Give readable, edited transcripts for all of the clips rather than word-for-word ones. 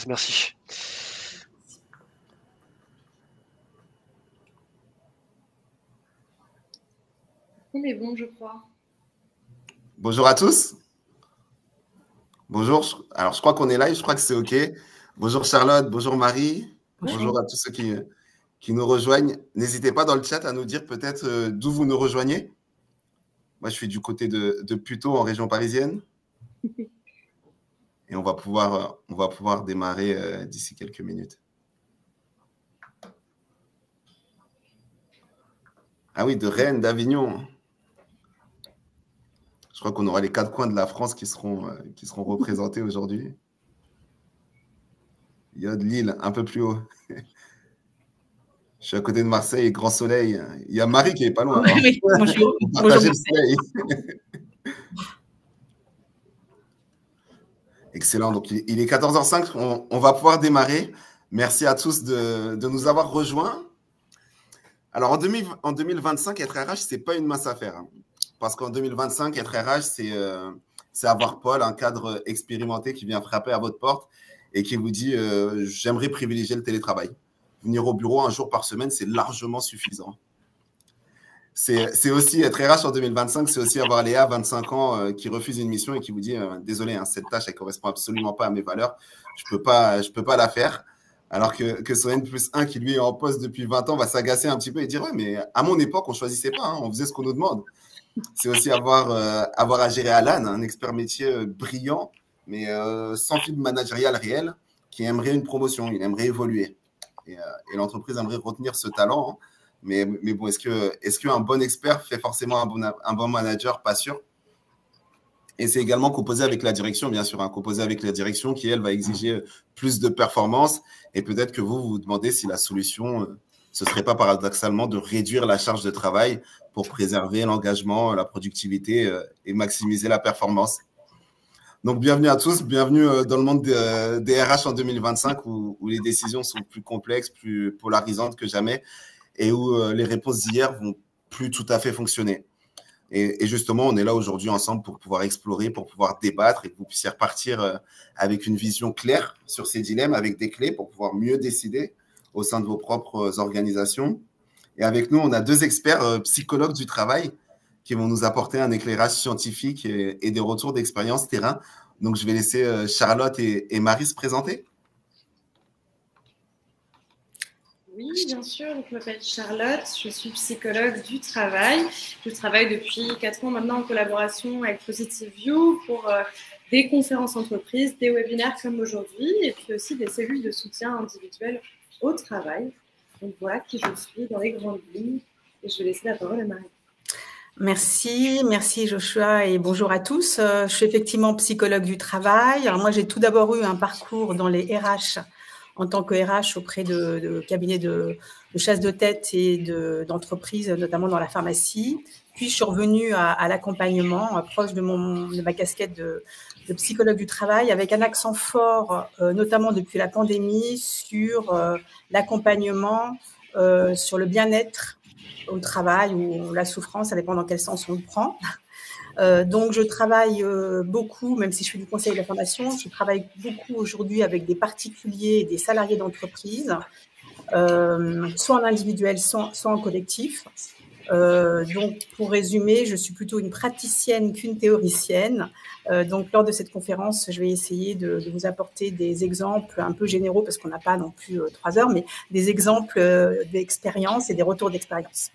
Merci. On est bon, je crois. Bonjour à tous. Bonjour. Alors, je crois qu'on est live, je crois que c'est OK. Bonjour Charlotte, bonjour Marie. Bonjour à tous ceux qui nous rejoignent. N'hésitez pas dans le chat à nous dire peut-être d'où vous nous rejoignez. Moi, je suis du côté de Puteaux, en région parisienne. Et on va pouvoir démarrer d'ici quelques minutes. Ah oui, de Rennes, d'Avignon. Je crois qu'on aura les 4 coins de la France qui seront représentés aujourd'hui. Il y a de Lille, un peu plus haut. Je suis à côté de Marseille, grand soleil. Il y a Marie qui est pas loin. Oui, bonjour. Partagez le soleil. Excellent. Donc, il est 14h05. On va pouvoir démarrer. Merci à tous de nous avoir rejoints. Alors, en 2025, être RH, ce n'est pas une mince affaire. Hein. Parce qu'en 2025, être RH, c'est avoir Paul, un cadre expérimenté qui vient frapper à votre porte et qui vous dit j'aimerais privilégier le télétravail. Venir au bureau un jour par semaine, c'est largement suffisant. C'est aussi être RH en 2025, c'est aussi avoir Léa, 25 ans, qui refuse une mission et qui vous dit désolé, hein, cette tâche, elle ne correspond absolument pas à mes valeurs, je peux pas la faire. Alors que son N+1 qui lui est en poste depuis 20 ans va s'agacer un petit peu et dire ouais, mais à mon époque, on ne choisissait pas, hein, on faisait ce qu'on nous demande. C'est aussi avoir à gérer Alan, un expert métier brillant, mais sans fibre managériale réelle, qui aimerait une promotion, il aimerait évoluer. Et l'entreprise aimerait retenir ce talent. Hein. Mais bon, est-ce qu'un bon expert fait forcément un bon manager? Pas sûr. Et c'est également composé avec la direction, bien sûr. Hein, composé avec la direction qui, elle, va exiger plus de performance. Et peut-être que vous vous demandez si la solution, ce ne serait pas paradoxalement de réduire la charge de travail pour préserver l'engagement, la productivité et maximiser la performance. Donc, bienvenue à tous, bienvenue dans le monde des RH en 2025 où les décisions sont plus complexes, plus polarisantes que jamais et où les réponses d'hier vont plus tout à fait fonctionner. Et justement, on est là aujourd'hui ensemble pour pouvoir explorer, pour pouvoir débattre et que vous puissiez repartir avec une vision claire sur ces dilemmes, avec des clés pour pouvoir mieux décider au sein de vos propres organisations. Et avec nous, on a 2 experts psychologues du travail qui vont nous apporter un éclairage scientifique et des retours d'expérience terrain. Donc, je vais laisser Charlotte et Marie se présenter. Oui, bien sûr. Je m'appelle Charlotte, je suis psychologue du travail. Je travaille depuis 4 ans maintenant en collaboration avec Positive View pour des conférences entreprises, des webinaires comme aujourd'hui et puis aussi des cellules de soutien individuel au travail. Donc voilà qui je suis dans les grandes lignes et je vais laisser la parole à Marie. Merci Joshua et bonjour à tous. Je suis effectivement psychologue du travail. Alors moi, j'ai tout d'abord eu un parcours dans les RH en tant que RH auprès de cabinets de chasse de tête et d'entreprises, notamment dans la pharmacie. Puis, je suis revenue à l'accompagnement, proche de ma casquette de psychologue du travail, avec un accent fort, notamment depuis la pandémie, sur l'accompagnement, sur le bien-être au travail ou la souffrance, ça dépend dans quel sens on le prend. Donc, je travaille beaucoup, même si je fais du conseil et de la formation, je travaille beaucoup aujourd'hui avec des particuliers et des salariés d'entreprise, soit en individuel, soit en collectif. Donc, pour résumer, je suis plutôt une praticienne qu'une théoricienne. Donc, lors de cette conférence, je vais essayer de vous apporter des exemples un peu généraux, parce qu'on n'a pas non plus 3 heures, mais des exemples d'expérience et des retours d'expérience.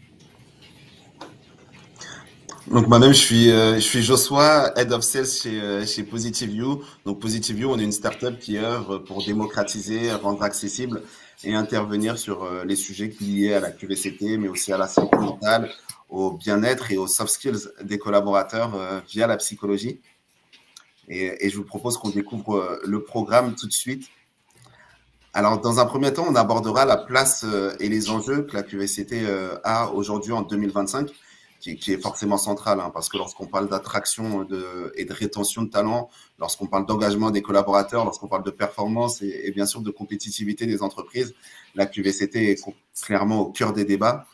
Donc moi-même, je suis Joshua, Head of Sales chez Positive View. Donc Positive View, on est une startup qui œuvre pour démocratiser, rendre accessible et intervenir sur les sujets liés à la QVCT, mais aussi à la santé mentale, au bien-être et aux soft skills des collaborateurs via la psychologie. Et je vous propose qu'on découvre le programme tout de suite. Alors, dans un premier temps, on abordera la place et les enjeux que la QVCT a aujourd'hui en 2025. Qui est forcément central, hein, parce que lorsqu'on parle d'attraction et de rétention de talent, lorsqu'on parle d'engagement des collaborateurs, lorsqu'on parle de performance et bien sûr de compétitivité des entreprises, la QVCT est clairement au cœur des débats.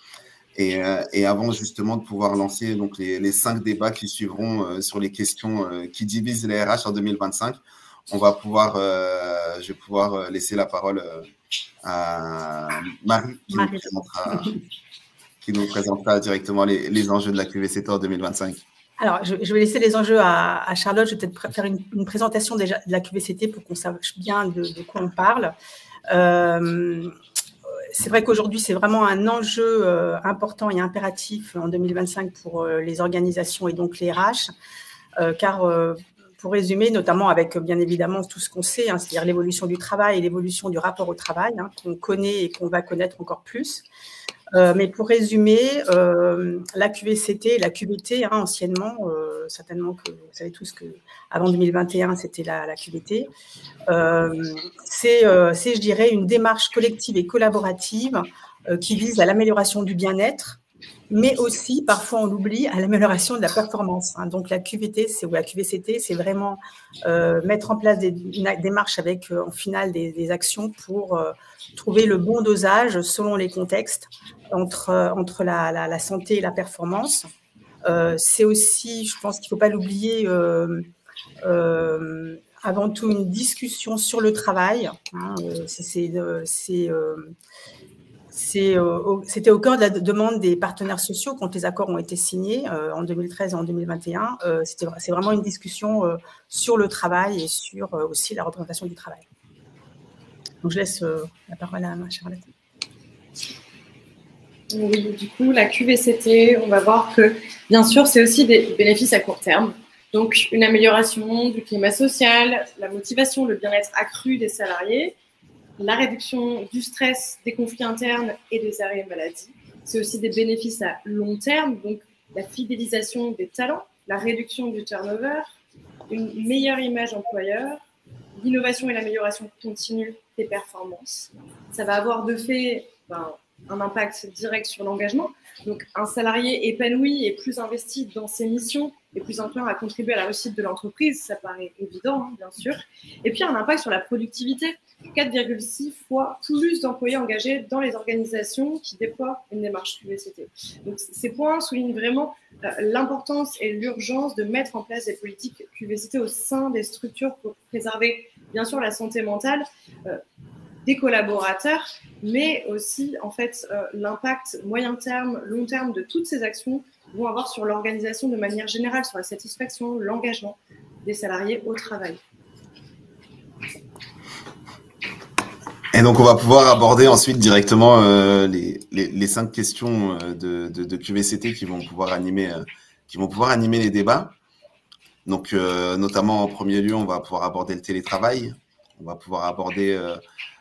Et avant justement de pouvoir lancer donc les 5 débats qui suivront sur les questions qui divisent les RH en 2025, je vais pouvoir laisser la parole à Marie qui nous présentera directement les enjeux de la QVCT en 2025. Alors, je vais laisser les enjeux à Charlotte. Je vais peut-être faire une présentation déjà de la QVCT pour qu'on sache bien de quoi on parle. C'est vrai qu'aujourd'hui, c'est vraiment un enjeu important et impératif en 2025 pour les organisations et donc les RH, car pour résumer, notamment avec bien évidemment tout ce qu'on sait, hein, c'est-à-dire l'évolution du travail et l'évolution du rapport au travail, hein, qu'on connaît et qu'on va connaître encore plus. Mais pour résumer, la QVCT, la QVT, hein, anciennement, certainement que vous savez tous qu'avant 2021, c'était la QVT, c'est, je dirais, une démarche collective et collaborative qui vise à l'amélioration du bien-être, mais aussi, parfois on l'oublie, à l'amélioration de la performance. Hein. Donc la QVT ou la QVCT, c'est vraiment mettre en place des démarches avec, en finale, des actions pour trouver le bon dosage selon les contextes entre la santé et la performance. C'est aussi, je pense qu'il ne faut pas l'oublier, avant tout une discussion sur le travail. Hein, c'était au cœur de la demande des partenaires sociaux quand les accords ont été signés en 2013 et en 2021. C'est vraiment une discussion sur le travail et sur aussi la représentation du travail. Donc, je laisse la parole à Charlotte. Oui, du coup, la QVCT, on va voir que, bien sûr, c'est aussi des bénéfices à court terme. Donc, une amélioration du climat social, la motivation, le bien-être accru des salariés, la réduction du stress, des conflits internes et des arrêts maladie. C'est aussi des bénéfices à long terme, donc la fidélisation des talents, la réduction du turnover, une meilleure image employeur, l'innovation et l'amélioration continue des performances. Ça va avoir de fait un impact direct sur l'engagement. Donc, un salarié épanoui et plus investi dans ses missions et plus enclin à contribuer à la réussite de l'entreprise, ça paraît évident, hein, bien sûr. Et puis, un impact sur la productivité. 4,6 fois plus d'employés engagés dans les organisations qui déploient une démarche QVCT. Donc, ces points soulignent vraiment l'importance et l'urgence de mettre en place des politiques QVCT au sein des structures pour préserver, bien sûr, la santé mentale des collaborateurs, mais aussi, en fait, l'impact moyen terme, long terme de toutes ces actions vont avoir sur l'organisation de manière générale, sur la satisfaction, l'engagement des salariés au travail. Et donc, on va pouvoir aborder ensuite directement les 5 questions de QVCT qui vont pouvoir animer les débats. Donc, notamment en premier lieu, on va pouvoir aborder le télétravail. On va pouvoir aborder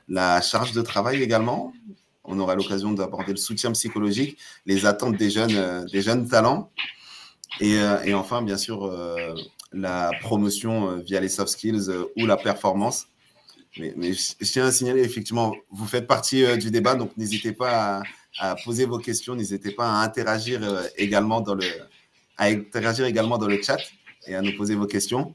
la charge de travail également. On aura l'occasion d'aborder le soutien psychologique, les attentes des jeunes talents. Et enfin, bien sûr, la promotion via les soft skills ou la performance. Mais je tiens à signaler, effectivement, vous faites partie du débat, donc n'hésitez pas à poser vos questions, n'hésitez pas à interagir également dans le chat et à nous poser vos questions.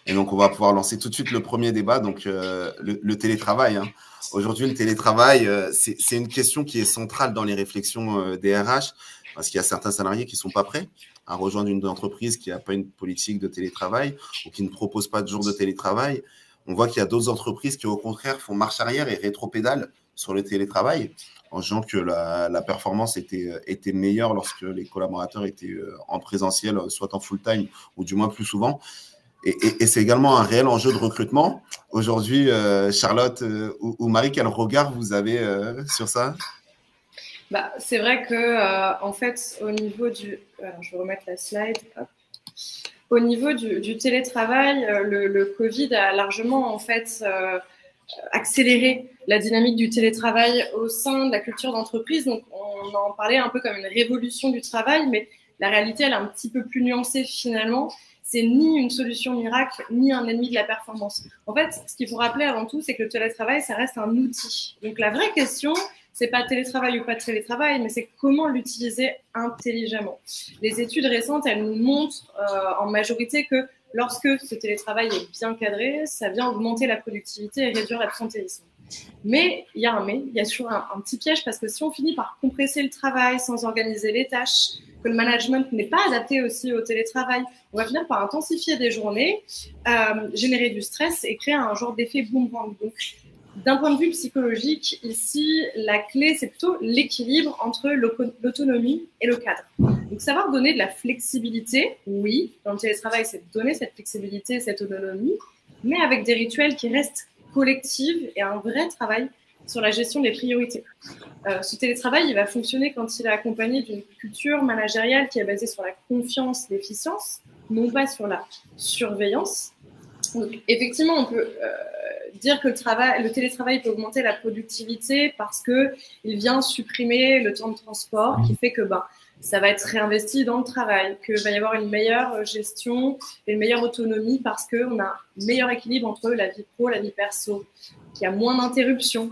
Et donc, on va pouvoir lancer tout de suite le premier débat, donc le télétravail. Hein. Aujourd'hui, le télétravail, c'est une question qui est centrale dans les réflexions des RH, parce qu'il y a certains salariés qui ne sont pas prêts à rejoindre une entreprise qui n'a pas une politique de télétravail ou qui ne propose pas de jours de télétravail. On voit qu'il y a d'autres entreprises qui, au contraire, font marche arrière et rétropédalent sur le télétravail, en disant que la performance était meilleure lorsque les collaborateurs étaient en présentiel, soit en full-time ou du moins plus souvent. Et c'est également un réel enjeu de recrutement. Aujourd'hui, Charlotte ou Marie, quel regard vous avez sur ça ? C'est vrai que, en fait, au niveau du… Alors, je vais remettre la slide. Hop. Au niveau du télétravail, le Covid a largement en fait accéléré la dynamique du télétravail au sein de la culture d'entreprise. Donc, on en parlait un peu comme une révolution du travail, mais la réalité, elle est un petit peu plus nuancée finalement. C'est ni une solution miracle, ni un ennemi de la performance. En fait, ce qu'il faut rappeler avant tout, c'est que le télétravail, ça reste un outil. Donc, la vraie question, c'est pas télétravail ou pas télétravail, mais c'est comment l'utiliser intelligemment. Les études récentes, elles nous montrent en majorité que lorsque ce télétravail est bien cadré, ça vient augmenter la productivité et réduire l'absentéisme. Mais il y a un mais, il y a toujours un petit piège parce que si on finit par compresser le travail sans organiser les tâches, que le management n'est pas adapté aussi au télétravail, on va finir par intensifier des journées, générer du stress et créer un genre d'effet boomerang. Donc, d'un point de vue psychologique, ici, la clé, c'est plutôt l'équilibre entre l'autonomie et le cadre. Donc, savoir donner de la flexibilité, oui, dans le télétravail, c'est donner cette flexibilité, cette autonomie, mais avec des rituels qui restent collectifs et un vrai travail sur la gestion des priorités. Ce télétravail, il va fonctionner quand il est accompagné d'une culture managériale qui est basée sur la confiance, l'efficience, non pas sur la surveillance. Donc, effectivement, on peut dire que le télétravail peut augmenter la productivité parce qu'il vient supprimer le temps de transport qui fait que ça va être réinvesti dans le travail, qu'il va y avoir une meilleure gestion et une meilleure autonomie parce qu'on a un meilleur équilibre entre la vie pro, la vie perso, qu'il y a moins d'interruptions,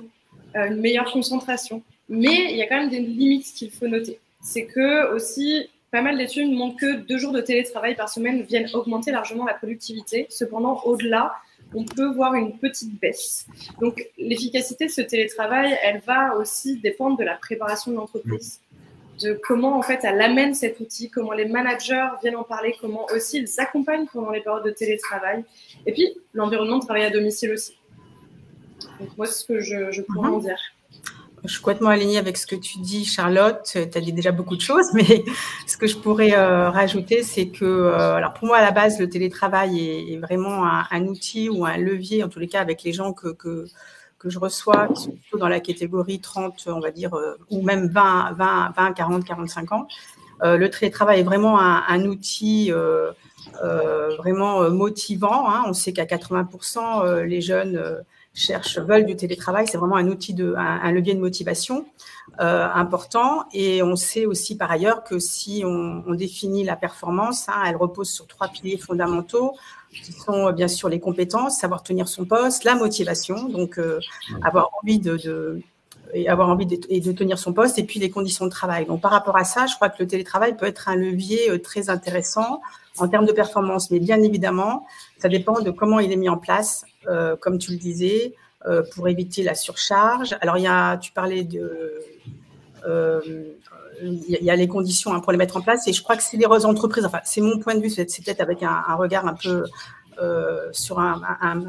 une meilleure concentration. Mais il y a quand même des limites qu'il faut noter. C'est que aussi, pas mal d'études montrent que 2 jours de télétravail par semaine viennent augmenter largement la productivité. Cependant, au-delà, on peut voir une petite baisse. Donc, l'efficacité de ce télétravail, elle va aussi dépendre de la préparation de l'entreprise, de comment, en fait, elle amène cet outil, comment les managers viennent en parler, comment aussi ils accompagnent pendant les périodes de télétravail. Et puis, l'environnement de travail à domicile aussi. Donc, moi, c'est ce que je pourrais en dire. Je suis complètement alignée avec ce que tu dis, Charlotte. Tu as dit déjà beaucoup de choses, mais ce que je pourrais rajouter, c'est que, alors pour moi, à la base, le télétravail est vraiment un outil ou un levier, en tous les cas, avec les gens que je reçois, qui sont plutôt dans la catégorie 30, on va dire, ou même 20, 40, 45 ans. Le télétravail est vraiment un outil vraiment motivant. Hein. On sait qu'à 80%, les jeunes veulent du télétravail. C'est vraiment un outil, un levier de motivation important. Et on sait aussi par ailleurs que si on définit la performance, elle repose sur 3 piliers fondamentaux qui sont bien sûr les compétences, savoir tenir son poste, la motivation, donc avoir envie de tenir son poste, et puis les conditions de travail. Donc, par rapport à ça, je crois que le télétravail peut être un levier très intéressant en termes de performance. Mais bien évidemment, ça dépend de comment il est mis en place, comme tu le disais, pour éviter la surcharge. Alors, tu parlais il y a les conditions pour les mettre en place, et je crois que c'est les entreprises, enfin, c'est mon point de vue, c'est peut-être avec un regard un peu sur un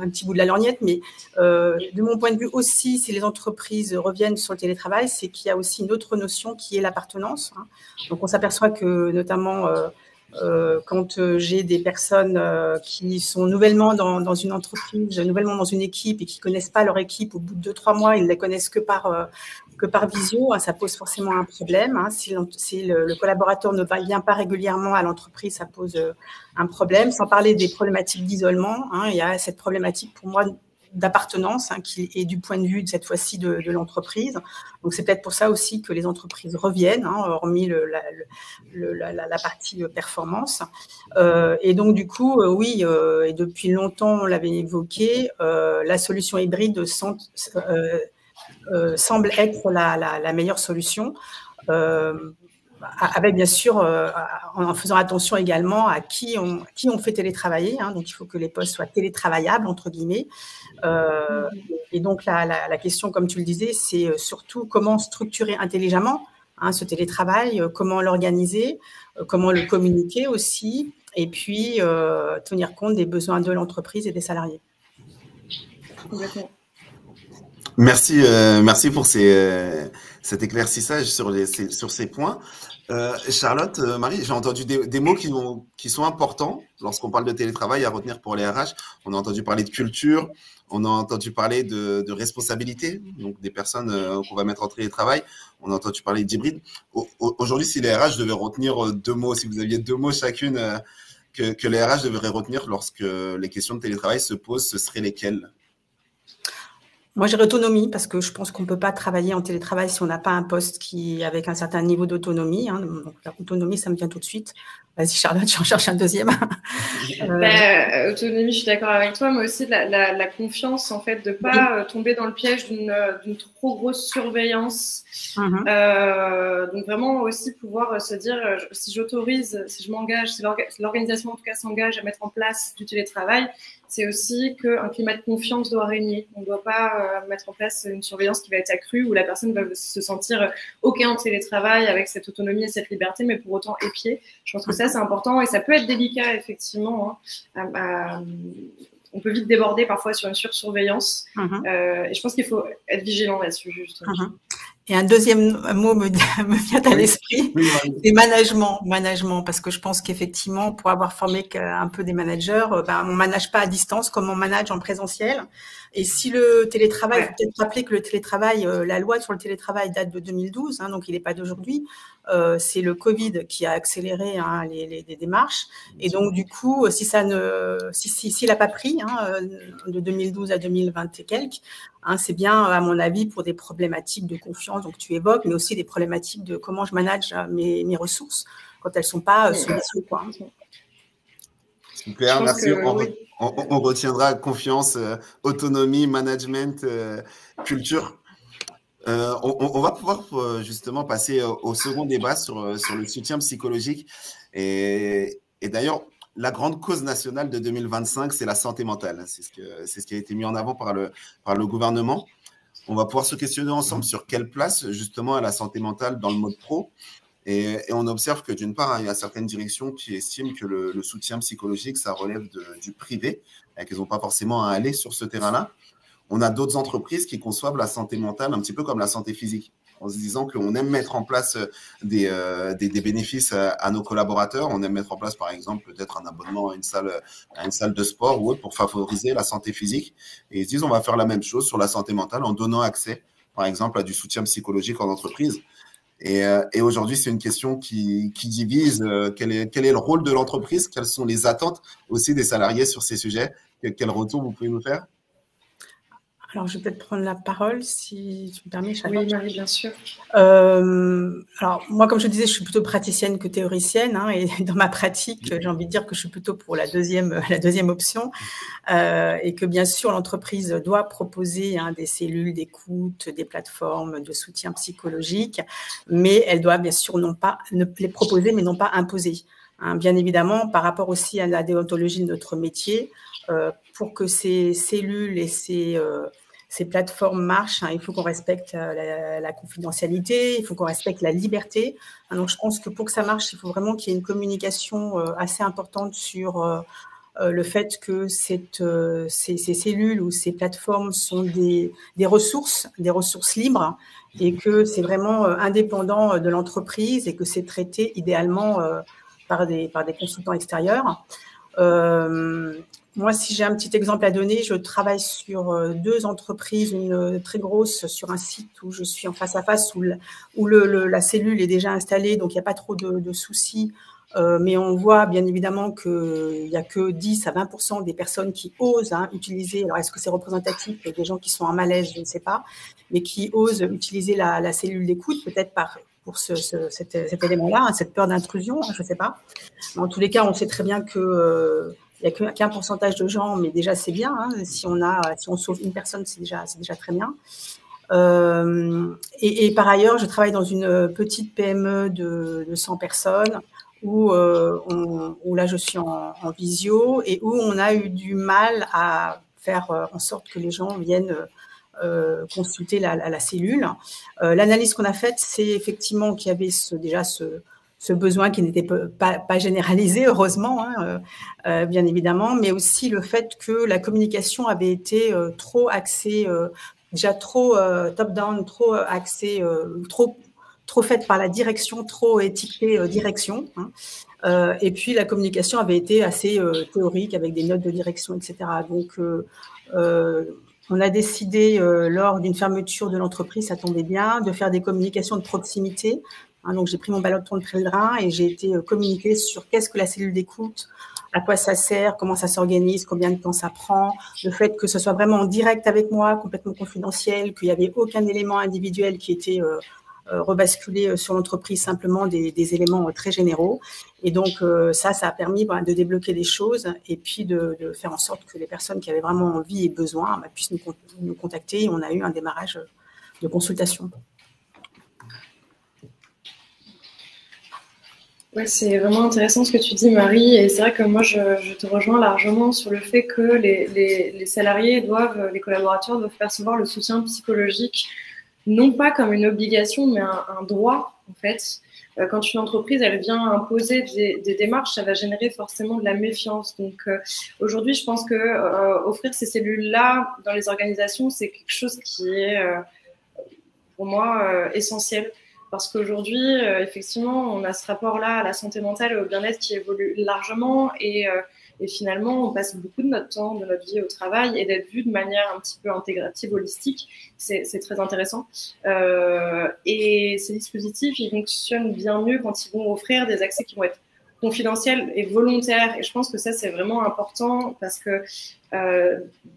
petit bout de la lorgnette, mais de mon point de vue aussi, si les entreprises reviennent sur le télétravail, c'est qu'il y a aussi une autre notion qui est l'appartenance. Hein. Donc, on s'aperçoit que notamment quand j'ai des personnes qui sont nouvellement dans une entreprise, nouvellement dans une équipe et qui connaissent pas leur équipe, au bout de 2-3 mois, ils la connaissent que par visio, hein, ça pose forcément un problème. Hein. Si le collaborateur ne vient pas régulièrement à l'entreprise, ça pose un problème. Sans parler des problématiques d'isolement, hein, il y a cette problématique pour moi d'appartenance, hein, qui est du point de vue de cette fois-ci de l'entreprise. Donc, c'est peut-être pour ça aussi que les entreprises reviennent, hein, hormis la partie performance. Et donc, du coup, oui, et depuis longtemps, on l'avait évoqué, la solution hybride semble être la meilleure solution. Avec bien sûr, en faisant attention également à qui on fait télétravailler. Hein, donc, il faut que les postes soient télétravaillables, entre guillemets. Et donc, la question, comme tu le disais, c'est surtout comment structurer intelligemment ce télétravail, comment l'organiser, comment le communiquer aussi, et puis tenir compte des besoins de l'entreprise et des salariés. Complètement. Merci pour cet éclaircissage sur ces points. Charlotte, Marie, j'ai entendu des mots qui sont importants lorsqu'on parle de télétravail à retenir pour les RH. On a entendu parler de culture, on a entendu parler de responsabilité, donc des personnes qu'on va mettre en télétravail. On a entendu parler d'hybride. Aujourd'hui, si les RH devaient retenir 2 mots, si vous aviez 2 mots chacune que les RH devraient retenir lorsque les questions de télétravail se posent, ce seraient lesquelles ? Moi, j'ai autonomie parce que je pense qu'on ne peut pas travailler en télétravail si on n'a pas un poste avec un certain niveau d'autonomie. Hein. Donc, l'autonomie, ça me vient tout de suite. Vas-y, Charlotte, j'en cherche un deuxième. Autonomie, je suis d'accord avec toi, mais aussi la confiance, en fait, de ne pas tomber dans le piège d'une trop grosse surveillance. Donc, vraiment aussi pouvoir se dire, si j'autorise, si je m'engage, si l'organisation, en tout cas, s'engage à mettre en place du télétravail, c'est aussi qu'un climat de confiance doit régner. On ne doit pas mettre en place une surveillance qui va être accrue, où la personne va se sentir OK en télétravail avec cette autonomie et cette liberté, mais pour autant épiée. Je pense que ça, c'est important et ça peut être délicat, effectivement. On peut vite déborder parfois sur une sursurveillance. Et je pense qu'il faut être vigilant là-dessus, justement. Et un deuxième mot me vient à l'esprit, c'est management, parce que je pense qu'effectivement, pour avoir formé un peu des managers, on manage pas à distance comme on manage en présentiel. Et si le télétravail, il faut peut-être rappeler que le télétravail, la loi sur le télétravail date de 2012, donc il n'est pas d'aujourd'hui. C'est le Covid qui a accéléré les démarches. Et donc, du coup, s'il n'a pas pris de 2012 à 2020 et quelques, c'est bien, à mon avis, pour des problématiques de confiance, donc tu évoques, mais aussi des problématiques de comment je manage mes ressources quand elles ne sont pas sollicitées. Super, merci. On retiendra confiance, autonomie, management, culture. On va pouvoir justement passer au second débat sur le soutien psychologique. Et d'ailleurs, la grande cause nationale de 2025, c'est la santé mentale. C'est ce qui a été mis en avant par le gouvernement. On va pouvoir se questionner ensemble sur quelle place justement a la santé mentale dans le mode pro. Et on observe que d'une part, il y a certaines directions qui estiment que le soutien psychologique, ça relève du privé et qu'ils n'ont pas forcément à aller sur ce terrain-là. On a d'autres entreprises qui conçoivent la santé mentale un petit peu comme la santé physique, en se disant qu'on aime mettre en place des bénéfices à nos collaborateurs. On aime mettre en place, par exemple, peut-être un abonnement à une salle de sport ou autre pour favoriser la santé physique. Et ils se disent, on va faire la même chose sur la santé mentale en donnant accès, par exemple, à du soutien psychologique en entreprise. Et aujourd'hui, c'est une question qui divise. Quel est le rôle de l'entreprise? Quelles sont les attentes aussi des salariés sur ces sujets? Quel retour vous pouvez nous faire? Alors, je vais peut-être prendre la parole, si tu me permets, Charlotte. Oui, Marie, bien sûr. Alors, moi, comme je disais, je suis plutôt praticienne que théoricienne, et dans ma pratique, j'ai envie de dire que je suis plutôt pour la deuxième option, et que bien sûr, l'entreprise doit proposer des cellules d'écoute, des plateformes de soutien psychologique, mais elle doit bien sûr ne les proposer, mais non pas imposer. Bien évidemment, par rapport aussi à la déontologie de notre métier, pour que ces cellules et ces plateformes marchent, il faut qu'on respecte la confidentialité, il faut qu'on respecte la liberté. Donc, je pense que pour que ça marche, il faut vraiment qu'il y ait une communication assez importante sur le fait que ces cellules ou ces plateformes sont des ressources libres et que c'est vraiment indépendant de l'entreprise et que c'est traité idéalement par des consultants extérieurs. Moi, si j'ai un petit exemple à donner, je travaille sur 2 entreprises, une très grosse sur un site où je suis en face à face, où la cellule est déjà installée, donc il n'y a pas trop de soucis. Mais on voit bien évidemment qu'il n'y a que 10 à 20% des personnes qui osent utiliser, alors est-ce que c'est représentatif des gens qui sont en malaise, je ne sais pas, mais qui osent utiliser la cellule d'écoute, peut-être pour cet élément-là, cette peur d'intrusion, je ne sais pas. Mais en tous les cas, on sait très bien que il n'y a qu'un pourcentage de gens, mais déjà c'est bien. Si on sauve une personne, c'est déjà très bien. Et par ailleurs, je travaille dans une petite PME de 100 personnes où là je suis en visio et où on a eu du mal à faire en sorte que les gens viennent consulter la cellule. L'analyse qu'on a faite, c'est effectivement qu'il y avait ce besoin qui n'était pas généralisé, heureusement, bien évidemment, mais aussi le fait que la communication avait été trop axée, déjà trop top-down, trop axée, trop faite par la direction, trop étiquetée direction. Et puis, la communication avait été assez théorique avec des notes de direction, etc. Donc, on a décidé, lors d'une fermeture de l'entreprise, ça tombait bien, de faire des communications de proximité. Donc, j'ai pris mon bâton de pèlerin et j'ai été communiquer sur qu'est-ce que la cellule d'écoute, à quoi ça sert, comment ça s'organise, combien de temps ça prend, le fait que ce soit vraiment en direct avec moi, complètement confidentiel, qu'il n'y avait aucun élément individuel qui était rebasculé sur l'entreprise, simplement des éléments très généraux. Et donc, ça a permis de débloquer les choses et puis de faire en sorte que les personnes qui avaient vraiment envie et besoin puissent nous contacter. Et on a eu un démarrage de consultation. Ouais, c'est vraiment intéressant ce que tu dis, Marie. Et c'est vrai que moi, je te rejoins largement sur le fait que les salariés doivent, les collaborateurs doivent percevoir le soutien psychologique, non pas comme une obligation, mais un droit, en fait. Quand une entreprise, elle vient imposer des démarches, ça va générer forcément de la méfiance. Donc, aujourd'hui, je pense que offrir ces cellules-là dans les organisations, c'est quelque chose qui est, pour moi, essentiel. Parce qu'aujourd'hui, effectivement, on a ce rapport-là à la santé mentale et au bien-être qui évolue largement et finalement, on passe beaucoup de notre temps, de notre vie au travail et d'être vu de manière un petit peu intégrative, holistique, c'est très intéressant. Et ces dispositifs, ils fonctionnent bien mieux quand ils vont offrir des accès qui vont être confidentiels et volontaires. Et je pense que ça, c'est vraiment important parce que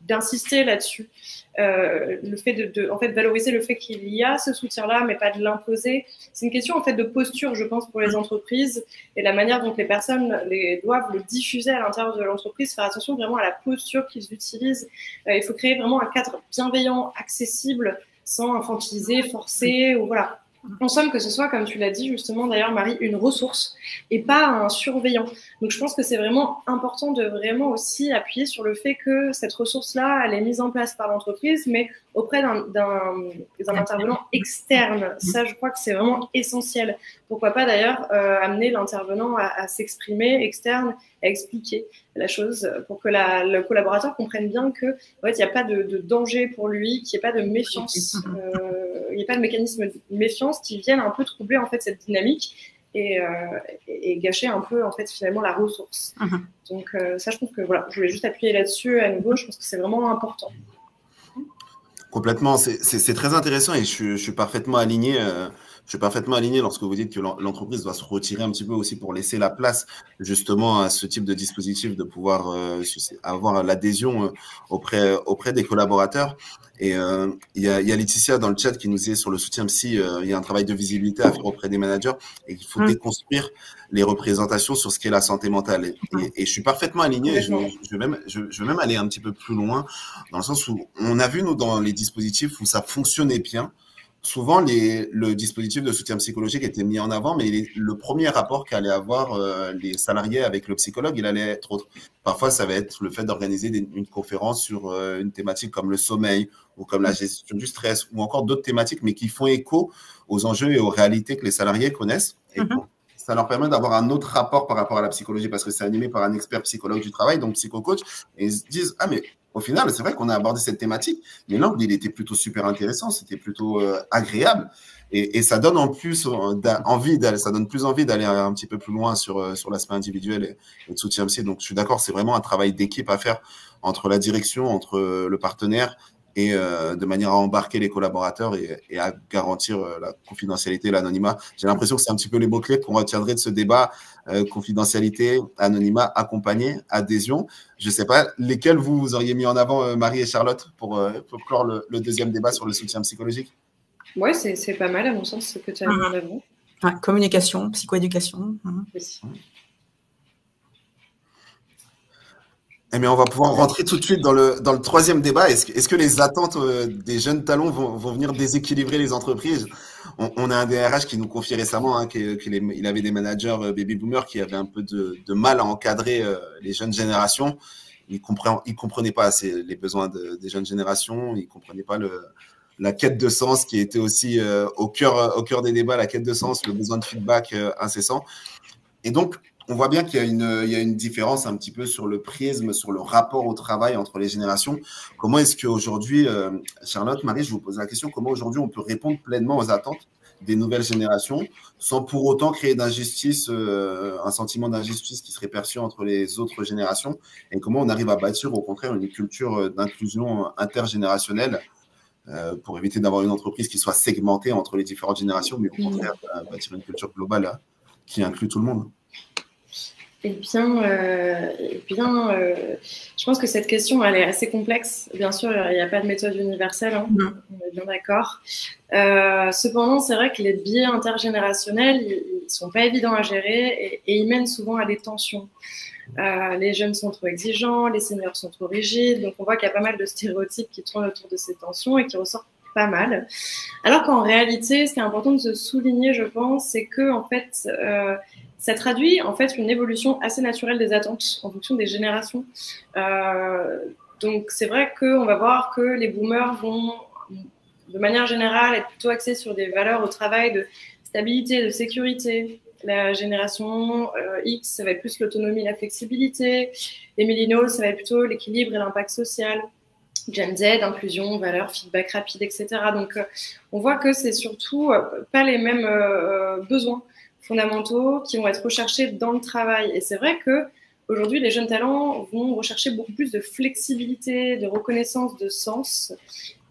d'insister là-dessus. Le fait de en fait, valoriser le fait qu'il y a ce soutien-là, mais pas de l'imposer. C'est une question en fait de posture, je pense, pour les entreprises et la manière dont les personnes doivent le diffuser à l'intérieur de l'entreprise. Faire attention vraiment à la posture qu'ils utilisent. Il faut créer vraiment un cadre bienveillant, accessible, sans infantiliser, forcer ou voilà. En somme, que ce soit, comme tu l'as dit justement d'ailleurs, Marie, une ressource et pas un surveillant. Donc, je pense que c'est vraiment important de vraiment aussi appuyer sur le fait que cette ressource-là, elle est mise en place par l'entreprise, mais auprès d'un intervenant externe. Ça, je crois que c'est vraiment essentiel. Pourquoi pas d'ailleurs amener l'intervenant à s'exprimer externe, à expliquer la chose pour que le collaborateur comprenne bien que en fait, il n'y a pas de danger pour lui, qu'il n'y ait pas de méfiance, il n'y a pas de mécanisme de méfiance qui vienne un peu troubler en fait cette dynamique et gâcher un peu en fait finalement la ressource. Donc ça, je pense que voilà, je voulais juste appuyer là-dessus à nouveau. Je pense que c'est vraiment important. Complètement, c'est très intéressant et je suis parfaitement aligné. Je suis parfaitement aligné lorsque vous dites que l'entreprise doit se retirer un petit peu aussi pour laisser la place justement à ce type de dispositif, de pouvoir avoir l'adhésion auprès des collaborateurs. Et il y a Laetitia dans le chat qui nous dit sur le soutien psy, il y a un travail de visibilité à faire auprès des managers et qu'il faut déconstruire les représentations sur ce qu'est la santé mentale. Et je suis parfaitement aligné. Je vais même aller un petit peu plus loin dans le sens où on a vu, nous, dans les dispositifs où ça fonctionnait bien, souvent le dispositif de soutien psychologique était mis en avant, mais le premier rapport qu'allaient avoir les salariés avec le psychologue, il allait être autre. Parfois, ça va être le fait d'organiser une conférence sur une thématique comme le sommeil ou comme la gestion du stress ou encore d'autres thématiques, mais qui font écho aux enjeux et aux réalités que les salariés connaissent. Et ça leur permet d'avoir un autre rapport par rapport à la psychologie parce que c'est animé par un expert psychologue du travail, donc psychocoach, et ils se disent « Ah, mais au final, c'est vrai qu'on a abordé cette thématique, mais l'angle, il était plutôt super intéressant, c'était plutôt agréable. » Et ça donne en plus ça donne plus envie d'aller un petit peu plus loin sur l'aspect individuel et de soutien psy. Donc, je suis d'accord, c'est vraiment un travail d'équipe à faire entre la direction, entre le partenaire et de manière à embarquer les collaborateurs et à garantir la confidentialité et l'anonymat. J'ai l'impression que c'est un petit peu les mots-clés qu'on retiendrait de ce débat, confidentialité, anonymat, accompagné, adhésion. Je ne sais pas lesquels vous auriez mis en avant, Marie et Charlotte, pour clore le deuxième débat sur le soutien psychologique. Oui, c'est pas mal à mon sens ce que tu as mis en avant. Ouais, communication, psychoéducation. Oui. Eh bien, on va pouvoir rentrer tout de suite dans le troisième débat. Est-ce que les attentes des jeunes talents vont venir déséquilibrer les entreprises? On a un DRH qui nous confie récemment qu'il avait des managers baby boomers qui avaient un peu de mal à encadrer les jeunes générations. Il comprenait pas assez les besoins des jeunes générations. Il comprenait pas la quête de sens qui était aussi au cœur des débats, la quête de sens, le besoin de feedback incessant. Et donc, on voit bien qu'il y a une différence un petit peu sur le prisme, sur le rapport au travail entre les générations. Comment est-ce qu'aujourd'hui, Charlotte, Marie, je vous pose la question, comment aujourd'hui on peut répondre pleinement aux attentes des nouvelles générations sans pour autant créer d'injustice, un sentiment d'injustice qui serait perçu entre les autres générations, et comment on arrive à bâtir au contraire une culture d'inclusion intergénérationnelle pour éviter d'avoir une entreprise qui soit segmentée entre les différentes générations, mais au contraire bâtir une culture globale qui inclut tout le monde. Eh bien, je pense que cette question, elle est assez complexe. Bien sûr, il n'y a pas de méthode universelle, hein, on est bien d'accord. Cependant, c'est vrai que les biais intergénérationnels, ils ne sont pas évidents à gérer et ils mènent souvent à des tensions. Les jeunes sont trop exigeants, les seniors sont trop rigides. Donc, on voit qu'il y a pas mal de stéréotypes qui tournent autour de ces tensions et qui ressortent pas mal. Alors qu'en réalité, ce qui est important de se souligner, je pense, c'est que en fait, ça traduit en fait une évolution assez naturelle des attentes en fonction des générations. Donc c'est vrai qu'on va voir que les boomers vont, de manière générale, être plutôt axés sur des valeurs au travail de stabilité, de sécurité. La génération X, ça va être plus l'autonomie, la flexibilité. Les millennials, ça va être plutôt l'équilibre et l'impact social. Gen Z, inclusion, valeur, feedback rapide, etc. Donc, on voit que c'est surtout pas les mêmes besoins fondamentaux qui vont être recherchés dans le travail. Et c'est vrai que aujourd'hui, les jeunes talents vont rechercher beaucoup plus de flexibilité, de reconnaissance, de sens.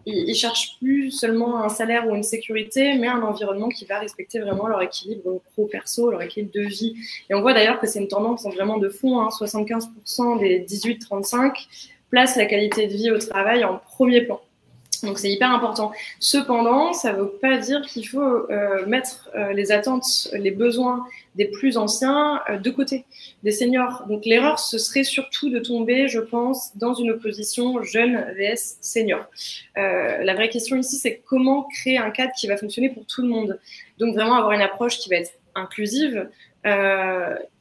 Ils cherchent plus seulement un salaire ou une sécurité, mais un environnement qui va respecter vraiment leur équilibre pro-perso, leur équilibre de vie. Et on voit d'ailleurs que c'est une tendance vraiment de fond, hein, 75% des 18-35 placent la qualité de vie au travail en premier plan. Donc c'est hyper important. Cependant, ça ne veut pas dire qu'il faut mettre les attentes, les besoins des plus anciens de côté, des seniors. Donc l'erreur, ce serait surtout de tomber, je pense, dans une opposition jeune vs senior. La vraie question ici, c'est comment créer un cadre qui va fonctionner pour tout le monde. Donc vraiment avoir une approche qui va être inclusive.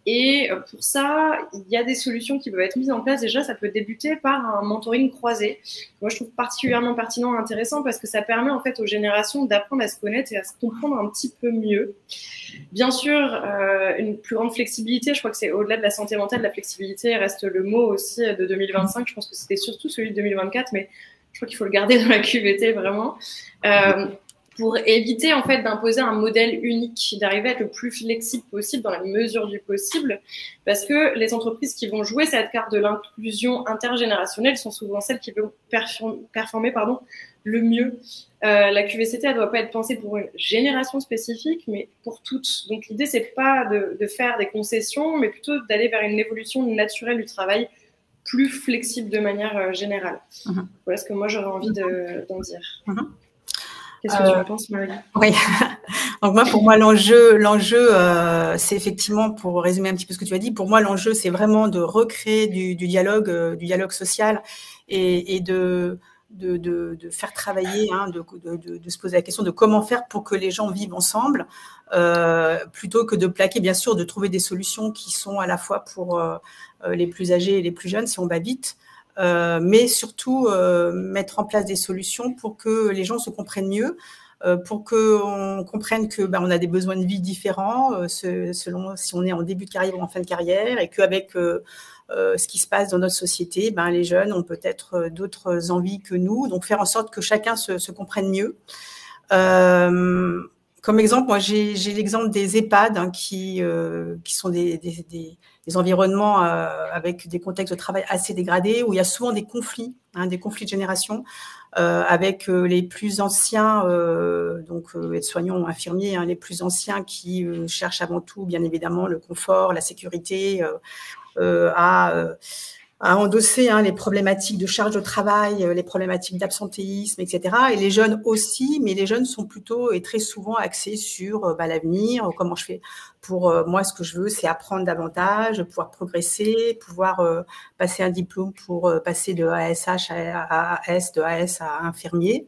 Et pour ça, il y a des solutions qui peuvent être mises en place. Déjà, ça peut débuter par un mentoring croisé. Moi, je trouve particulièrement pertinent et intéressant parce que ça permet en fait aux générations d'apprendre à se connaître et à se comprendre un petit peu mieux. Bien sûr, une plus grande flexibilité. Je crois que c'est au-delà de la santé mentale, la flexibilité reste le mot aussi de 2025. Je pense que c'était surtout celui de 2024, mais je crois qu'il faut le garder dans la QVT vraiment. Pour éviter en fait d'imposer un modèle unique, d'arriver à être le plus flexible possible dans la mesure du possible, parce que les entreprises qui vont jouer cette carte de l'inclusion intergénérationnelle sont souvent celles qui vont performer le mieux. La QVCT, elle doit pas être pensée pour une génération spécifique, mais pour toutes. Donc l'idée, c'est pas de faire des concessions, mais plutôt d'aller vers une évolution naturelle du travail plus flexible de manière générale. Voilà ce que moi j'aurais envie d'en dire. Qu'est-ce que tu en penses, Marie? Oui. Donc moi, pour moi, l'enjeu, c'est effectivement, pour résumer un petit peu ce que tu as dit, pour moi, l'enjeu, c'est vraiment de recréer du dialogue social et de faire travailler, hein, de se poser la question de comment faire pour que les gens vivent ensemble, plutôt que de plaquer, bien sûr, de trouver des solutions qui sont à la fois pour les plus âgés et les plus jeunes, si on va vite. Mais surtout mettre en place des solutions pour que les gens se comprennent mieux, pour qu'on comprenne que on a des besoins de vie différents selon si on est en début de carrière ou en fin de carrière, et qu'avec ce qui se passe dans notre société, les jeunes ont peut-être d'autres envies que nous, donc faire en sorte que chacun se comprenne mieux. Comme exemple, moi j'ai l'exemple des EHPAD, hein, qui sont des environnements avec des contextes de travail assez dégradés, où il y a souvent des conflits de génération, avec les plus anciens, donc aides-soignants ou infirmiers, hein, les plus anciens qui cherchent avant tout, bien évidemment, le confort, la sécurité, à endosser, hein, les problématiques de charge de travail, les problématiques d'absentéisme, etc. Et les jeunes aussi, mais les jeunes sont plutôt et très souvent axés sur l'avenir, comment je fais pour moi, ce que je veux, c'est apprendre davantage, pouvoir progresser, pouvoir passer un diplôme pour passer de ASH à AS, de AS à infirmier.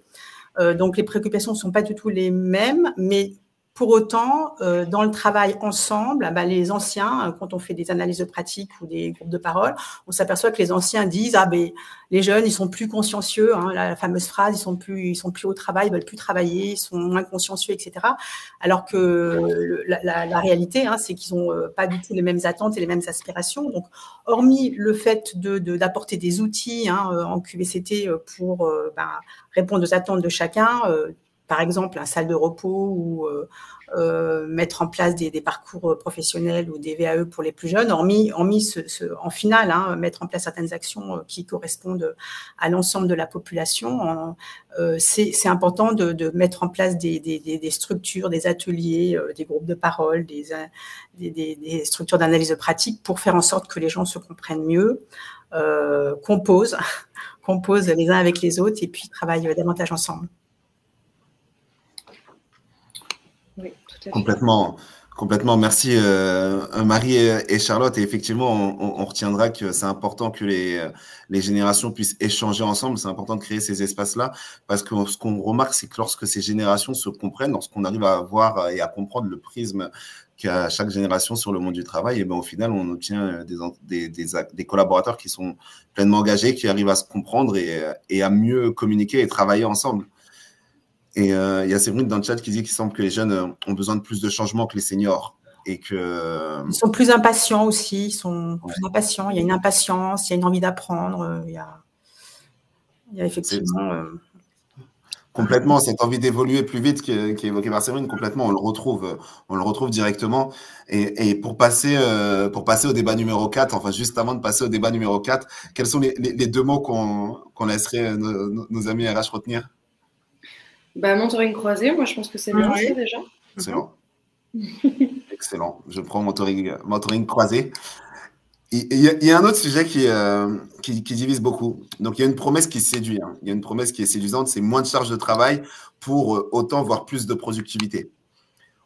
Donc les préoccupations ne sont pas du tout les mêmes, mais pour autant, dans le travail ensemble, les anciens, quand on fait des analyses de pratique ou des groupes de parole, on s'aperçoit que les anciens disent les jeunes, ils sont plus consciencieux, hein, la fameuse phrase, ils sont plus au travail, ils veulent plus travailler, ils sont moins consciencieux, etc. Alors que la réalité, hein, c'est qu'ils ont pas du tout les mêmes attentes et les mêmes aspirations. Donc, hormis le fait d'apporter des outils, hein, en QVCT pour répondre aux attentes de chacun. Par exemple, une salle de repos ou mettre en place des parcours professionnels ou des VAE pour les plus jeunes, hormis en finale, hein, mettre en place certaines actions qui correspondent à l'ensemble de la population. C'est important de mettre en place des structures, des ateliers, des groupes de parole, des structures d'analyse de pratique pour faire en sorte que les gens se comprennent mieux, composent les uns avec les autres et puis travaillent davantage ensemble. Oui, tout à fait. Complètement, merci Marie et Charlotte. Et effectivement, on retiendra que c'est important que les générations puissent échanger ensemble. C'est important de créer ces espaces-là parce que ce qu'on remarque, c'est que lorsque ces générations se comprennent, lorsqu'on arrive à voir et à comprendre le prisme qu'a chaque génération sur le monde du travail, et ben au final, on obtient des collaborateurs qui sont pleinement engagés, qui arrivent à se comprendre et à mieux communiquer et travailler ensemble. Et il y a Séverine dans le chat qui dit qu'il semble que les jeunes ont besoin de plus de changements que les seniors. Et que... Ils sont plus impatients aussi, ils sont plus impatients. Il y a une impatience, il y a une envie d'apprendre, il y a effectivement... Complètement, cette envie d'évoluer plus vite qui est évoquée par Séverine, complètement, on le retrouve directement. Et pour passer au débat numéro 4, enfin juste avant de passer au débat numéro 4, quels sont les deux mots qu'on laisserait nos amis RH retenir? Mentoring croisé, moi je pense que c'est bien ça déjà. Excellent. Excellent. Je prends mentoring croisé. Il y a un autre sujet qui divise beaucoup. Donc, il y a une promesse qui séduit. Hein. Il y a une promesse qui est séduisante, c'est moins de charge de travail pour autant, voire plus de productivité.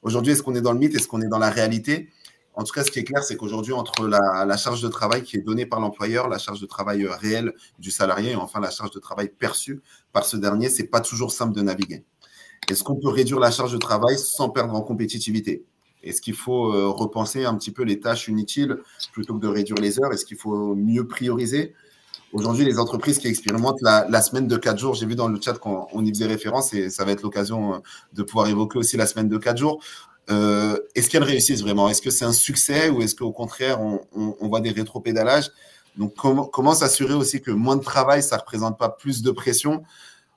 Aujourd'hui, est-ce qu'on est dans le mythe? Est-ce qu'on est dans la réalité? En tout cas, ce qui est clair, c'est qu'aujourd'hui, entre la charge de travail qui est donnée par l'employeur, la charge de travail réelle du salarié et enfin la charge de travail perçue par ce dernier, ce n'est pas toujours simple de naviguer. Est-ce qu'on peut réduire la charge de travail sans perdre en compétitivité? Est-ce qu'il faut repenser un petit peu les tâches inutiles plutôt que de réduire les heures? Est-ce qu'il faut mieux prioriser? Aujourd'hui, les entreprises qui expérimentent la semaine de 4 jours, j'ai vu dans le chat qu'on y faisait référence et ça va être l'occasion de pouvoir évoquer aussi la semaine de 4 jours. Est-ce qu'elles réussissent vraiment? Est-ce que c'est un succès ou est-ce qu'au contraire, on voit des rétropédalages? Donc, comment s'assurer aussi que moins de travail, ça ne représente pas plus de pression?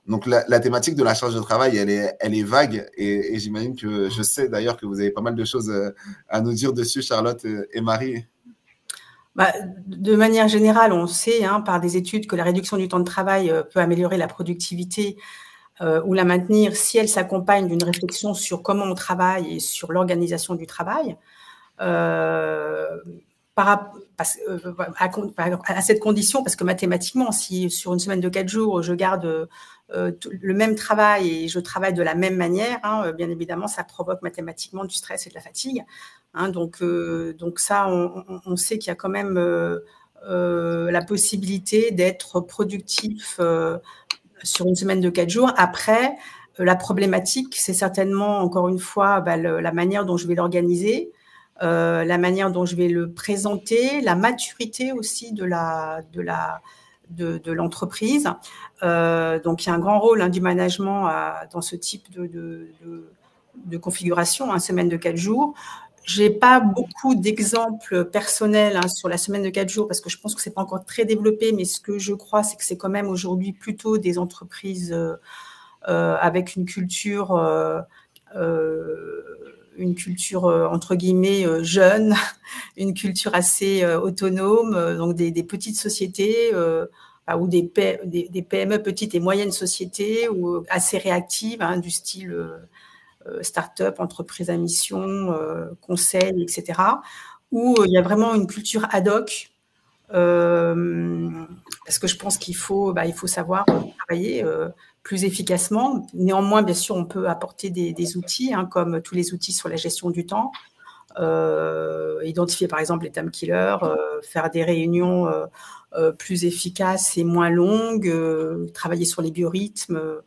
Donc, la thématique de la charge de travail, elle est vague et j'imagine que je sais d'ailleurs que vous avez pas mal de choses à nous dire dessus, Charlotte et Marie. De manière générale, on sait par des études que la réduction du temps de travail peut améliorer la productivité ou la maintenir si elle s'accompagne d'une réflexion sur comment on travaille et sur l'organisation du travail. À cette condition, parce que mathématiquement, si sur une semaine de 4 jours, je garde le même travail et je travaille de la même manière, bien évidemment, ça provoque mathématiquement du stress et de la fatigue. Donc ça, on sait qu'il y a quand même la possibilité d'être productif sur une semaine de 4 jours. Après, la problématique, c'est certainement, encore une fois, la manière dont je vais l'organiser, la manière dont je vais le présenter, la maturité aussi de l'entreprise. Donc, il y a un grand rôle du management dans ce type de configuration, une semaine de 4 jours. Je n'ai pas beaucoup d'exemples personnels sur la semaine de 4 jours parce que je pense que ce n'est pas encore très développé, mais ce que je crois, c'est que c'est quand même aujourd'hui plutôt des entreprises avec une culture entre guillemets jeune, une culture assez autonome, donc des petites sociétés ou des PME, petites et moyennes sociétés, ou assez réactives, du style start-up, entreprise à mission, conseil, etc., où il y a vraiment une culture ad hoc, parce que je pense qu'il faut savoir travailler plus efficacement. Néanmoins, bien sûr, on peut apporter des outils, comme tous les outils sur la gestion du temps, identifier par exemple les time killers, faire des réunions plus efficaces et moins longues, travailler sur les biorhythmes,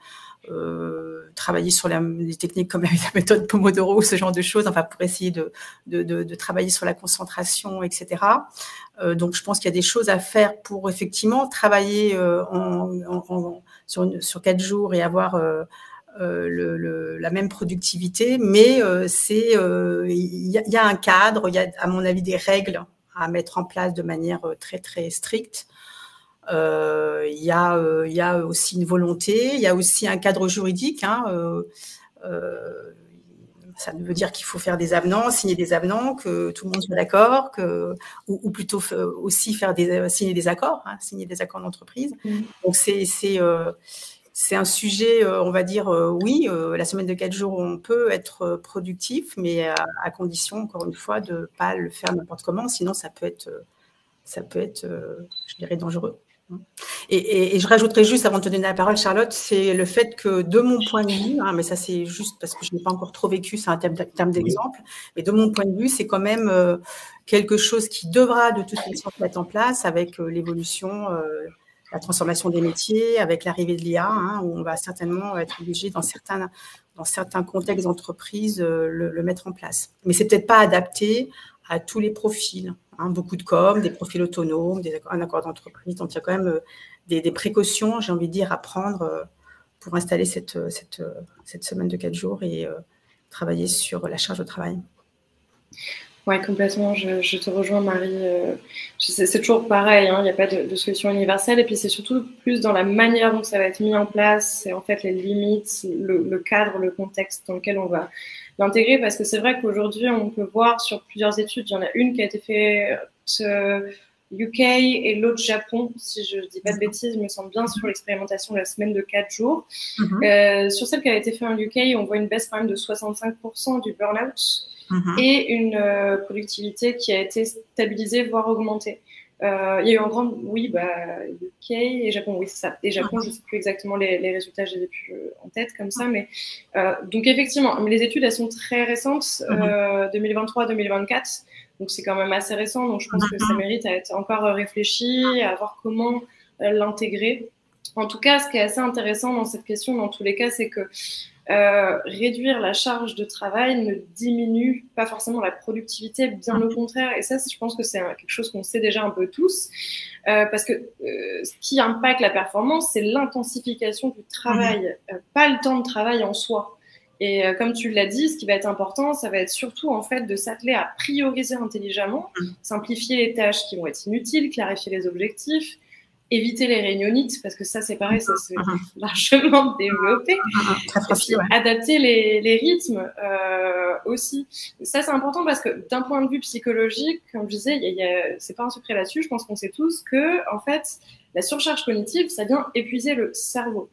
travailler sur les techniques comme la méthode Pomodoro, ce genre de choses, pour essayer de travailler sur la concentration, etc. Donc, je pense qu'il y a des choses à faire pour effectivement travailler sur 4 jours et avoir la même productivité, mais il y a un cadre, il y a à mon avis des règles à mettre en place de manière très très stricte. Il y a aussi une volonté, il y a aussi un cadre juridique. Ça veut dire qu'il faut faire des avenants, signer des avenants, que tout le monde soit d'accord, ou plutôt aussi signer des accords, signer des accords d'entreprise. Donc c'est un sujet, on va dire, oui, la semaine de 4 jours, on peut être productif, mais à condition, encore une fois, de ne pas le faire n'importe comment, sinon ça peut être, je dirais, dangereux. Et je rajouterais juste, avant de te donner la parole, Charlotte, c'est le fait que, de mon point de vue, mais ça c'est juste parce que je n'ai pas encore trop vécu, c'est un terme d'exemple, mais de mon point de vue, c'est quand même quelque chose qui devra de toute façon se mettre en place avec l'évolution, la transformation des métiers, avec l'arrivée de l'IA, où on va certainement être obligé dans certains contextes d'entreprise le mettre en place. Mais c'est peut-être pas adapté à tous les profils. Beaucoup de com, des profils autonomes, un accord d'entreprise. Donc, il y a quand même des précautions, j'ai envie de dire, à prendre pour installer cette semaine de 4 jours et travailler sur la charge de travail. Oui, complètement. Je te rejoins, Marie. C'est toujours pareil, il n'y a pas de solution universelle. Et puis, c'est surtout plus dans la manière dont ça va être mis en place. C'est en fait les limites, le cadre, le contexte dans lequel on va l'intégrer. Parce que c'est vrai qu'aujourd'hui, on peut voir sur plusieurs études, il y en a une qui a été faite UK et l'autre Japon, si je ne dis pas de bêtises, il me semble bien, sur l'expérimentation de la semaine de 4 jours. Sur celle qui a été faite en UK, on voit une baisse quand même de 65% du burn-out. Et une productivité qui a été stabilisée, voire augmentée. Il y a eu un grand, UK et Japon, oui, c'est ça. Et Japon, je ne sais plus exactement les résultats, je les ai plus en tête comme ça, mais donc effectivement, les études, elles sont très récentes, 2023-2024, donc c'est quand même assez récent, donc je pense que ça mérite à être encore réfléchi, à voir comment l'intégrer. En tout cas, ce qui est assez intéressant dans cette question, dans tous les cas, c'est que réduire la charge de travail ne diminue pas forcément la productivité, bien au contraire. Et ça, je pense que c'est quelque chose qu'on sait déjà un peu tous, parce que ce qui impacte la performance, c'est l'intensification du travail, pas le temps de travail en soi. Et comme tu l'as dit, ce qui va être important, ça va être surtout en fait de s'atteler à prioriser intelligemment, simplifier les tâches qui vont être inutiles, clarifier les objectifs, éviter les réunionites, parce que ça, c'est pareil, ça c'est largement développé. Très facile, adapter les rythmes aussi. Ça, c'est important parce que d'un point de vue psychologique, comme je disais, c'est pas un secret là-dessus, je pense qu'on sait tous que, en fait, la surcharge cognitive, ça vient épuiser le cerveau.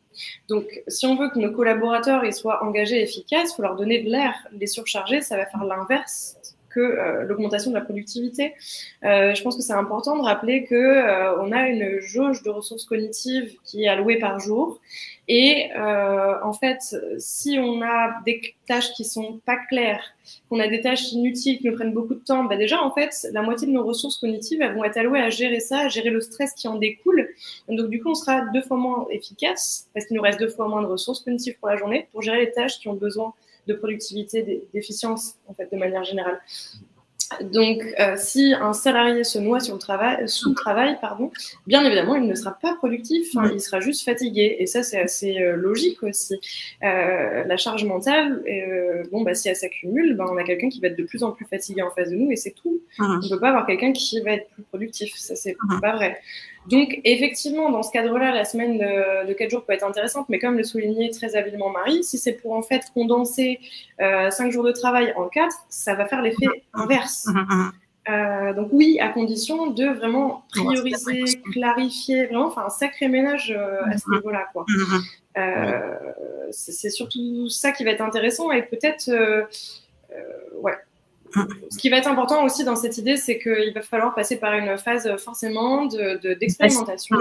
Donc, si on veut que nos collaborateurs ils soient engagés et efficaces, il faut leur donner de l'air. Les surcharger, ça va faire l'inverse que l'augmentation de la productivité. Je pense que c'est important de rappeler que on a une jauge de ressources cognitives qui est allouée par jour. Et en fait, si on a des tâches qui sont pas claires, qu'on a des tâches inutiles qui nous prennent beaucoup de temps, déjà en fait, la moitié de nos ressources cognitives elles vont être allouées à gérer ça, à gérer le stress qui en découle. Donc du coup, on sera 2 fois moins efficace parce qu'il nous reste 2 fois moins de ressources cognitives pour la journée pour gérer les tâches qui ont besoin de productivité, d'efficience, en fait, de manière générale. Donc, si un salarié se noie sous le travail, bien évidemment, il ne sera pas productif, il sera juste fatigué. Et ça, c'est assez logique aussi. La charge mentale, si elle s'accumule, on a quelqu'un qui va être de plus en plus fatigué en face de nous et c'est tout. On ne peut pas avoir quelqu'un qui va être plus productif. Ça, c'est pas vrai. Donc, effectivement, dans ce cadre-là, la semaine de 4 jours peut être intéressante, mais comme le soulignait très habilement Marie, si c'est pour en fait condenser 5 jours de travail en 4, ça va faire l'effet inverse. Donc oui, à condition de vraiment prioriser, clarifier, vraiment faire un sacré ménage à ce niveau-là, quoi. C'est surtout ça qui va être intéressant et peut-être, ce qui va être important aussi dans cette idée, c'est qu'il va falloir passer par une phase forcément d'expérimentation,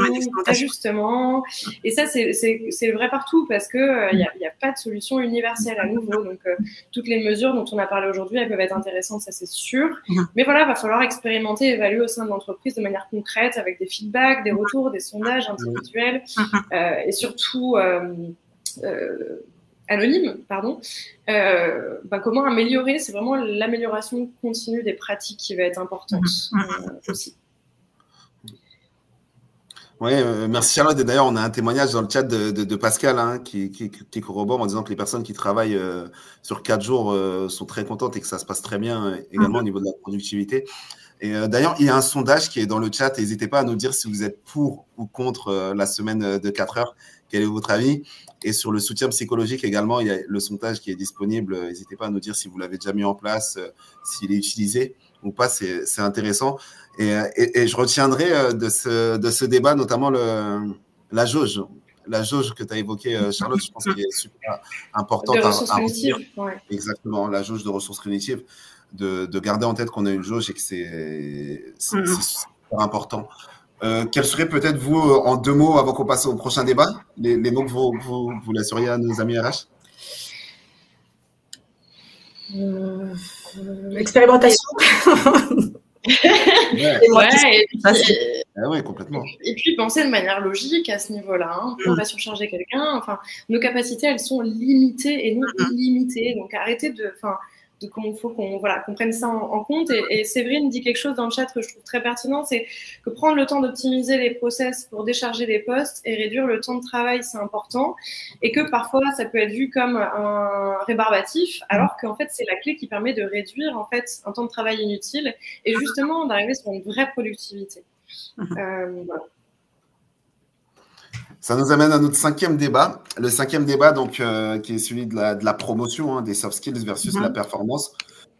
d'ajustement. Et ça, c'est vrai partout parce qu'il n'y a pas de solution universelle à nouveau. Donc, toutes les mesures dont on a parlé aujourd'hui, elles peuvent être intéressantes, ça c'est sûr. Mais voilà, il va falloir expérimenter, évaluer au sein de l'entreprise de manière concrète avec des feedbacks, des retours, des sondages individuels et surtout anonyme, comment améliorer, c'est vraiment l'amélioration continue des pratiques qui va être importante aussi. Oui, merci Charlotte. Et d'ailleurs, on a un témoignage dans le chat de Pascal qui corrobore en disant que les personnes qui travaillent sur 4 jours sont très contentes et que ça se passe très bien également au niveau de la productivité. Et d'ailleurs, il y a un sondage qui est dans le chat. N'hésitez pas à nous dire si vous êtes pour ou contre la semaine de 4 heures. Quel est votre avis? Et sur le soutien psychologique également, il y a le sondage qui est disponible. N'hésitez pas à nous dire si vous l'avez déjà mis en place, s'il est utilisé ou pas. C'est intéressant. Et je retiendrai de ce débat notamment la jauge. La jauge que tu as évoquée, Charlotte, je pense qu'elle est super importante à retenir. Exactement, la jauge de ressources cognitives. De garder en tête qu'on a une jauge et que c'est super important Quels seraient peut-être, vous, en 2 mots, avant qu'on passe au prochain débat, les mots que vous laisseriez à nos amis RH? Expérimentation. Oui, complètement. Et puis penser de manière logique à ce niveau-là. Hein. On va surcharger quelqu'un. Enfin, nos capacités, elles sont limitées et non illimitées. Donc arrêtez de. Il faut qu'on prenne ça en compte. Et Séverine dit quelque chose dans le chat que je trouve très pertinent, c'est que prendre le temps d'optimiser les process pour décharger les postes et réduire le temps de travail, c'est important. Et que parfois, ça peut être vu comme un rébarbatif, alors qu'en fait, c'est la clé qui permet de réduire en fait, un temps de travail inutile et justement d'arriver sur une vraie productivité. Voilà. Ça nous amène à notre 5e débat. Le 5e débat, donc, qui est celui de la promotion, hein, des soft skills versus la performance.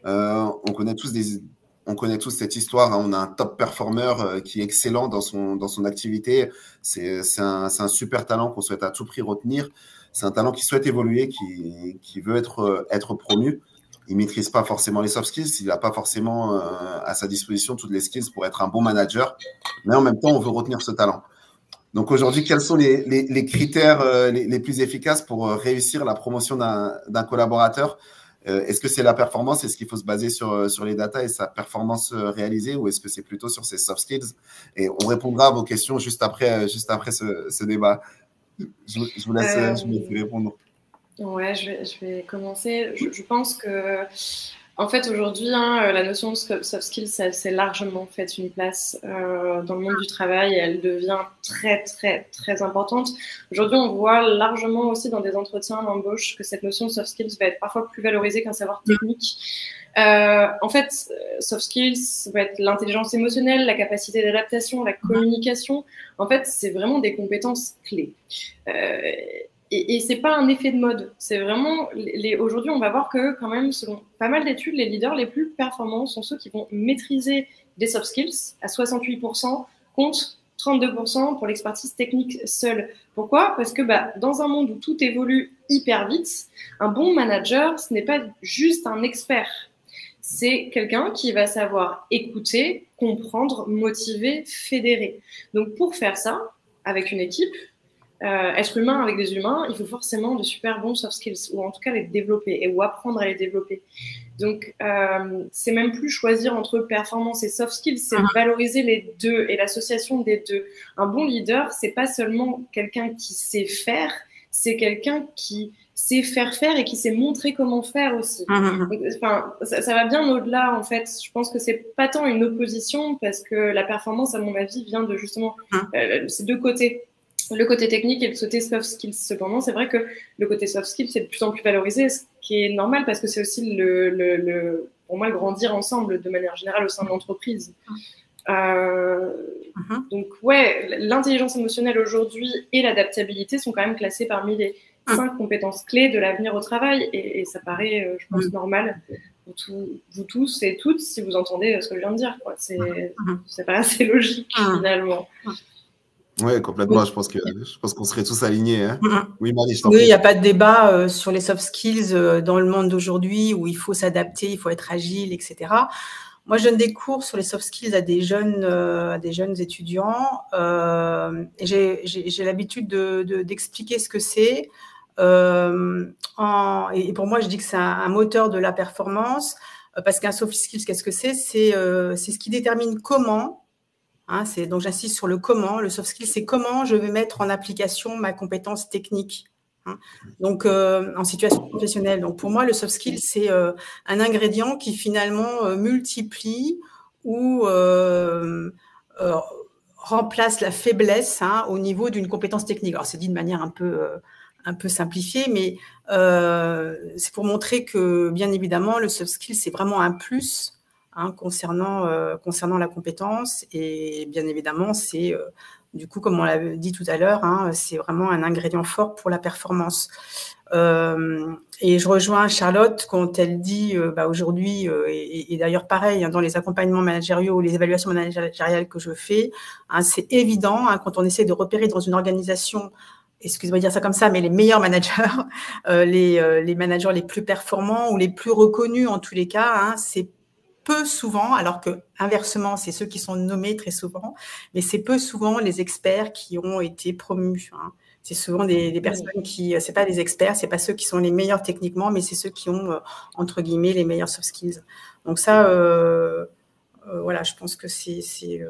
On connaît tous cette histoire. Hein. On a un top performer qui est excellent dans son activité. C'est un super talent qu'on souhaite à tout prix retenir. C'est un talent qui souhaite évoluer, qui veut être promu. Il ne maîtrise pas forcément les soft skills. Il n'a pas forcément à sa disposition toutes les skills pour être un bon manager. Mais en même temps, on veut retenir ce talent. Donc aujourd'hui, quels sont les critères les plus efficaces pour réussir la promotion d'un collaborateur? Est-ce que c'est la performance? Est-ce qu'il faut se baser sur les data et sa performance réalisée, ou est-ce que c'est plutôt sur ses soft skills? Et on répondra à vos questions juste après ce débat. Je vous laisse répondre. Ouais, je vais commencer. Je pense que, en fait, aujourd'hui, la notion de soft skills, c'est largement fait une place dans le monde du travail et elle devient très, très, très importante. Aujourd'hui, on voit largement aussi dans des entretiens d'embauche que cette notion de soft skills va être parfois plus valorisée qu'un savoir technique. En fait, soft skills, ça va être l'intelligence émotionnelle, la capacité d'adaptation, la communication. En fait, c'est vraiment des compétences clés. Et c'est pas un effet de mode. C'est vraiment aujourd'hui, on va voir que quand même, selon pas mal d'études, les leaders les plus performants sont ceux qui vont maîtriser des soft skills à 68%, contre 32% pour l'expertise technique seule. Pourquoi? Parce que dans un monde où tout évolue hyper vite, un bon manager, ce n'est pas juste un expert. C'est quelqu'un qui va savoir écouter, comprendre, motiver, fédérer. Donc pour faire ça, avec une équipe, être humain avec des humains, il faut forcément de super bons soft skills, ou en tout cas les développer, ou apprendre à les développer. Donc, c'est même plus choisir entre performance et soft skills, c'est valoriser les deux et l'association des deux. Un bon leader, c'est pas seulement quelqu'un qui sait faire, c'est quelqu'un qui sait faire et qui sait montrer comment faire aussi. Donc, ça va bien au-delà, en fait. Je pense que c'est pas tant une opposition, parce que la performance, à mon avis, vient de justement ces deux côtés. Le côté technique et le côté soft skills. Cependant, c'est vrai que le côté soft skills est de plus en plus valorisé, ce qui est normal parce que c'est aussi pour moi, le grandir ensemble de manière générale au sein de l'entreprise. Donc, ouais, l'intelligence émotionnelle aujourd'hui et l'adaptabilité sont quand même classées parmi les 5 compétences clés de l'avenir au travail et ça paraît, je pense, normal pour vous tous et toutes si vous entendez ce que je viens de dire. Ça paraît assez logique finalement. Oui, complètement. Je pense qu'on serait tous alignés. Hein. Oui, Marie, je t'en prie. Oui, il n'y a pas de débat sur les soft skills dans le monde d'aujourd'hui où il faut s'adapter, il faut être agile, etc. Moi, je donne des cours sur les soft skills à des jeunes étudiants. Et j'ai l'habitude d'expliquer ce que c'est. Et pour moi, je dis que c'est un moteur de la performance parce qu'un soft skills, qu'est-ce que c'est? C'est ce qui détermine comment. Donc, j'insiste sur le comment. Le soft skill, c'est comment je vais mettre en application ma compétence technique. Donc, en situation professionnelle. Donc, pour moi, le soft skill, c'est un ingrédient qui finalement multiplie ou remplace la faiblesse au niveau d'une compétence technique. Alors, c'est dit de manière un peu simplifiée, mais c'est pour montrer que, bien évidemment, le soft skill, c'est vraiment un plus concernant la compétence et bien évidemment c'est du coup comme on l'a dit tout à l'heure c'est vraiment un ingrédient fort pour la performance et je rejoins Charlotte quand elle dit aujourd'hui et d'ailleurs pareil dans les accompagnements managériaux ou les évaluations managériales que je fais c'est évident quand on essaie de repérer dans une organisation, excusez-moi de dire ça comme ça, mais les meilleurs managers, les managers les plus performants ou les plus reconnus en tous les cas, c'est peu souvent, alors que inversement, c'est ceux qui sont nommés très souvent, mais c'est peu souvent les experts qui ont été promus. Hein. C'est souvent des personnes qui, c'est pas les experts, c'est pas ceux qui sont les meilleurs techniquement, mais c'est ceux qui ont, entre guillemets, les meilleurs soft skills. Donc ça, voilà, je pense que c'est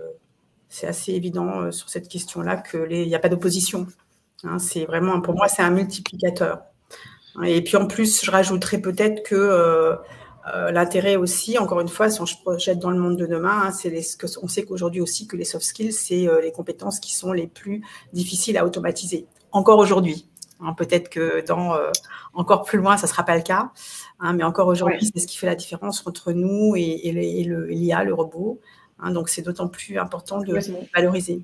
assez évident sur cette question-là qu'il n'y a pas d'opposition. Hein, c'est vraiment, pour moi, c'est un multiplicateur. Et puis en plus, je rajouterais peut-être que l'intérêt aussi, encore une fois, si on se projette dans le monde de demain, hein, on sait qu'aujourd'hui aussi que les soft skills, c'est les compétences qui sont les plus difficiles à automatiser. Encore aujourd'hui. Hein, peut-être que dans encore plus loin, ça ne sera pas le cas. Hein, mais encore aujourd'hui, c'est ce qui fait la différence entre nous et l'IA, le robot. Hein, donc, c'est d'autant plus important de valoriser.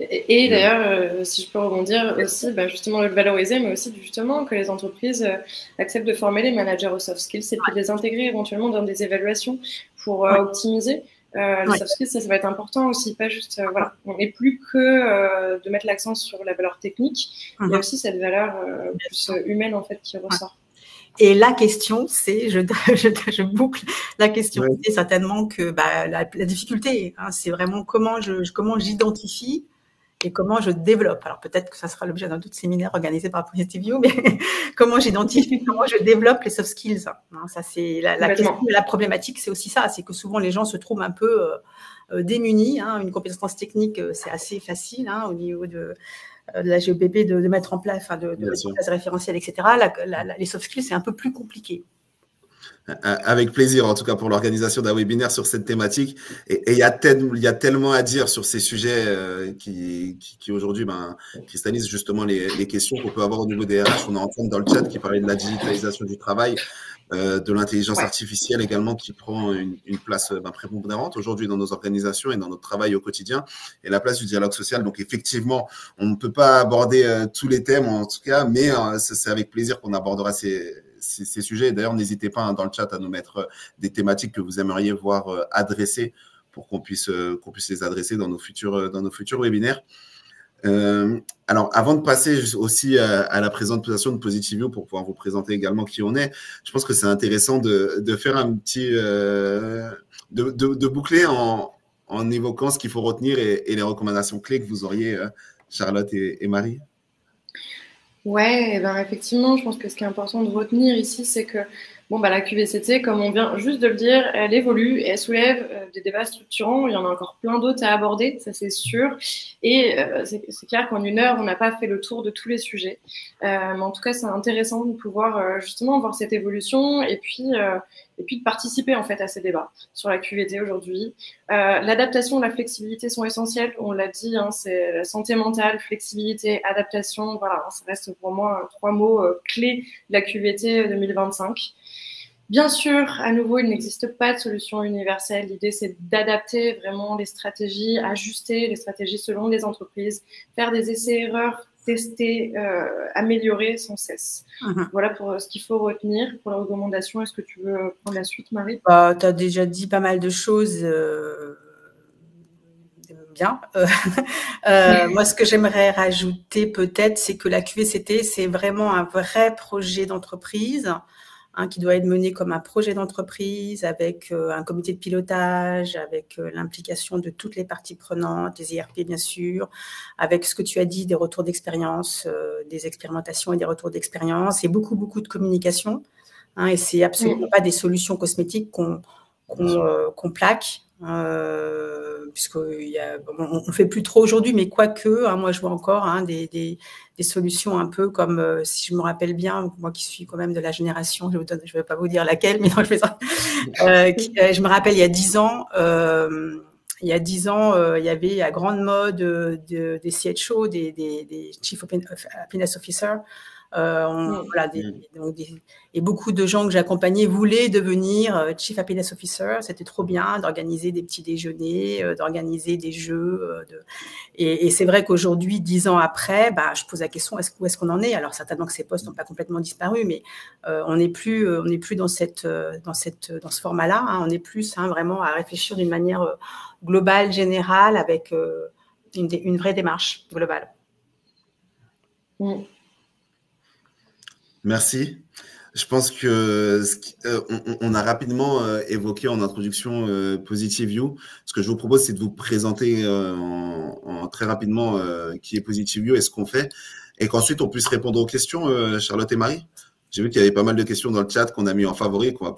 Et d'ailleurs, si je peux rebondir aussi, justement de le valoriser, mais aussi justement que les entreprises acceptent de former les managers aux soft skills et puis de les intégrer éventuellement dans des évaluations pour optimiser. Les soft skills, ça va être important aussi, pas juste, voilà, on n'est plus que de mettre l'accent sur la valeur technique, il y a aussi cette valeur plus humaine en fait qui ressort. Et la question, c'est, je boucle, la question, c'est certainement que la difficulté, hein, c'est vraiment comment j'identifie et comment je développe. Alors peut-être que ça sera l'objet d'un autre séminaire organisé par Positive You, mais comment j'identifie, comment je développe les soft skills. Hein, ça c'est la question, la problématique, c'est aussi ça, c'est que souvent les gens se trouvent un peu démunis. Hein, une compétence technique, c'est assez facile hein, au niveau de la GEPP de mettre en place, enfin de mettre en place référentiel, etc. Les soft skills, c'est un peu plus compliqué. Avec plaisir, en tout cas, pour l'organisation d'un webinaire sur cette thématique. Et il y a tellement à dire sur ces sujets qui aujourd'hui cristallisent justement les questions qu'on peut avoir au niveau des RH. On est en train dans le chat qui parlait de la digitalisation du travail, de l'intelligence artificielle également qui prend une place prépondérante aujourd'hui dans nos organisations et dans notre travail au quotidien, et la place du dialogue social. Donc effectivement, on ne peut pas aborder tous les thèmes en tout cas, mais c'est avec plaisir qu'on abordera ces sujets. D'ailleurs, n'hésitez pas dans le chat à nous mettre des thématiques que vous aimeriez voir adressées pour qu'on puisse les adresser dans nos futurs webinaires. Alors, avant de passer aussi à la présentation de Positive You pour pouvoir vous présenter également qui on est, je pense que c'est intéressant de faire un petit… de boucler en évoquant ce qu'il faut retenir et les recommandations clés que vous auriez, Charlotte et Marie. Ouais, effectivement, je pense que ce qui est important de retenir ici, c'est que la QVCT, comme on vient juste de le dire, elle évolue et elle soulève des débats structurants. Il y en a encore plein d'autres à aborder, ça c'est sûr. Et c'est clair qu'en une heure, on n'a pas fait le tour de tous les sujets. Mais en tout cas, c'est intéressant de pouvoir justement voir cette évolution et puis de participer en fait à ces débats sur la QVT aujourd'hui. L'adaptation et la flexibilité sont essentielles. On l'a dit, hein, c'est la santé mentale, flexibilité, adaptation. Voilà, ça reste pour moi 3 mots clés de la QVT 2025. Bien sûr, à nouveau, il n'existe pas de solution universelle. L'idée, c'est d'adapter vraiment les stratégies, ajuster les stratégies selon les entreprises, faire des essais-erreurs, tester, améliorer sans cesse. Voilà pour ce qu'il faut retenir pour la recommandation. Est-ce que tu veux prendre la suite, Marie ? Tu as déjà dit pas mal de choses bien. Moi, ce que j'aimerais rajouter peut-être, c'est que la QVCT, c'est vraiment un vrai projet d'entreprise. Qui doit être mené comme un projet d'entreprise avec un comité de pilotage, avec l'implication de toutes les parties prenantes, des IRP bien sûr, avec ce que tu as dit, des retours d'expérience, des expérimentations et des retours d'expérience, et beaucoup de communication. Et c'est absolument pas des solutions cosmétiques qu'on plaque. Puisqu'on ne fait plus trop aujourd'hui, mais quoique, moi je vois encore des solutions un peu comme, si je me rappelle bien, moi qui suis quand même de la génération, je ne vais pas vous dire laquelle, mais non, je me rappelle il y a 10 ans, il y avait à grande mode des CHO, des Chief Happiness Officer. Et beaucoup de gens que j'accompagnais voulaient devenir Chief Happiness Officer. C'était trop bien d'organiser des petits déjeuners, d'organiser des jeux. Et c'est vrai qu'aujourd'hui, 10 ans après, je pose la question, où est-ce qu'on en est ? Alors certainement que ces postes n'ont pas complètement disparu, mais on n'est plus dans ce format-là. On est plus vraiment à réfléchir d'une manière globale, générale, avec une vraie démarche globale. Merci. Je pense que on a rapidement évoqué en introduction Positive View. Ce que je vous propose, c'est de vous présenter très rapidement qui est Positive View et ce qu'on fait, et qu'ensuite on puisse répondre aux questions, Charlotte et Marie. J'ai vu qu'il y avait pas mal de questions dans le chat qu'on a mis en favori et qu'on va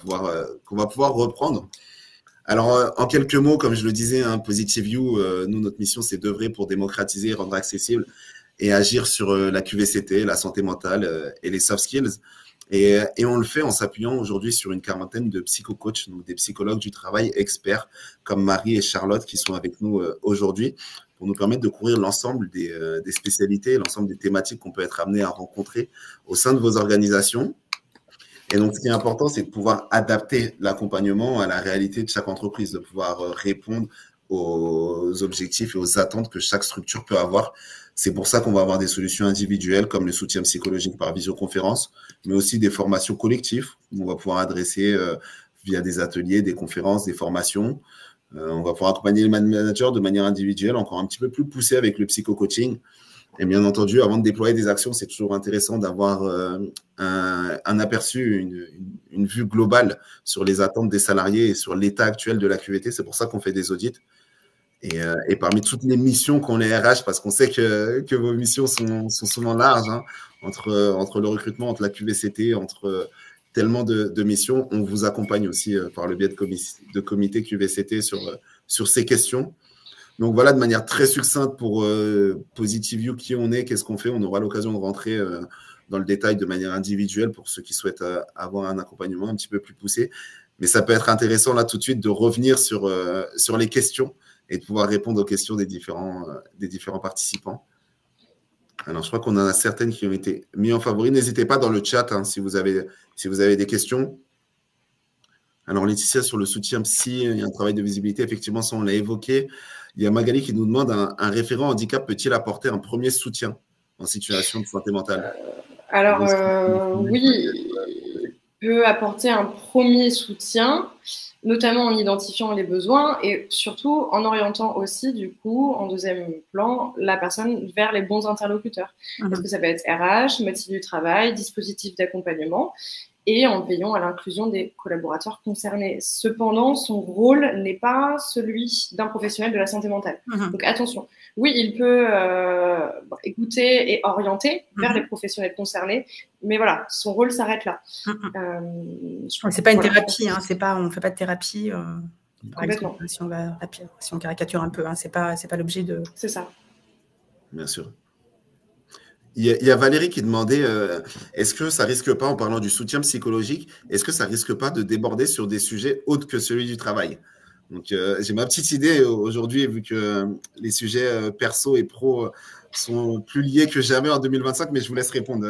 pouvoir reprendre. Alors, en quelques mots, comme je le disais, hein, Positive View, nous, notre mission, c'est d'œuvrer pour démocratiser, rendre accessible et agir sur la QVCT, la santé mentale et les soft skills. Et on le fait en s'appuyant aujourd'hui sur une quarantaine de psycho-coachs, donc des psychologues du travail experts, comme Marie et Charlotte, qui sont avec nous aujourd'hui, pour nous permettre de couvrir l'ensemble des spécialités, l'ensemble des thématiques qu'on peut être amené à rencontrer au sein de vos organisations. Et donc, ce qui est important, c'est de pouvoir adapter l'accompagnement à la réalité de chaque entreprise, de pouvoir répondre aux objectifs et aux attentes que chaque structure peut avoir. C'est pour ça qu'on va avoir des solutions individuelles comme le soutien psychologique par visioconférence, mais aussi des formations collectives où on va pouvoir adresser via des ateliers, des conférences, des formations. On va pouvoir accompagner les managers de manière individuelle, encore un petit peu plus poussée avec le psycho-coaching. Et bien entendu, avant de déployer des actions, c'est toujours intéressant d'avoir un aperçu, une vue globale sur les attentes des salariés et sur l'état actuel de la QVT. C'est pour ça qu'on fait des audits. Et parmi toutes les missions qu'on les RH, parce qu'on sait que vos missions sont souvent larges, hein, entre le recrutement, entre la QVCT, entre tellement de missions, on vous accompagne aussi par le biais de comités QVCT sur ces questions. Donc voilà, de manière très succincte pour Positive View, qui on est, qu'est-ce qu'on fait. On aura l'occasion de rentrer dans le détail de manière individuelle pour ceux qui souhaitent avoir un accompagnement un petit peu plus poussé. Mais ça peut être intéressant là tout de suite de revenir sur les questions et de pouvoir répondre aux questions des différents participants. Alors, je crois qu'on en a certaines qui ont été mises en favori. N'hésitez pas dans le chat hein, si vous avez des questions. Alors, Laetitia, sur le soutien psy, il y a un travail de visibilité. Effectivement, ça, on l'a évoqué. Il y a Magali qui nous demande un référent handicap peut-il apporter un premier soutien en situation de santé mentale? Alors, oui, il peut apporter un premier soutien, notamment en identifiant les besoins et surtout en orientant aussi, du coup, en deuxième plan, la personne vers les bons interlocuteurs. Parce que ça peut être RH, médecine du travail, dispositif d'accompagnement, et en veillant à l'inclusion des collaborateurs concernés. Cependant, son rôle n'est pas celui d'un professionnel de la santé mentale. Donc attention, oui, il peut écouter et orienter vers les professionnels concernés, mais voilà, son rôle s'arrête là. C'est pas une thérapie, hein, on ne fait pas de thérapie. Par exemple, si on caricature un peu, hein, c'est pas l'objet de... C'est ça. Bien sûr. Il y a Valérie qui demandait est-ce que ça risque pas, en parlant du soutien psychologique, est-ce que ça risque pas de déborder sur des sujets autres que celui du travail? Donc, j'ai ma petite idée aujourd'hui, vu que les sujets perso et pro sont plus liés que jamais en 2025, mais je vous laisse répondre.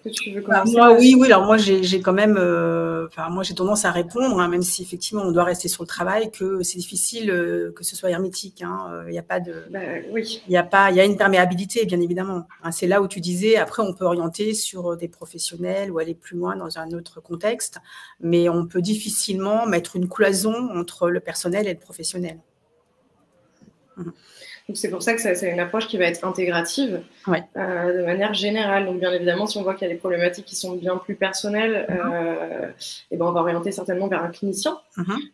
Que tu veux commencer? Oui. Alors moi, j'ai quand même, moi, j'ai tendance à répondre, hein, même si effectivement on doit rester sur le travail, que c'est difficile que ce soit hermétique. Il n'y a pas de, oui. Il y a une perméabilité, bien évidemment. Hein, c'est là où tu disais, après, on peut orienter sur des professionnels ou aller plus loin dans un autre contexte, mais on peut difficilement mettre une cloison entre le personnel et le professionnel. Donc, c'est pour ça que c'est une approche qui va être intégrative de manière générale. Donc, bien évidemment, si on voit qu'il y a des problématiques qui sont bien plus personnelles, et ben on va orienter certainement vers un clinicien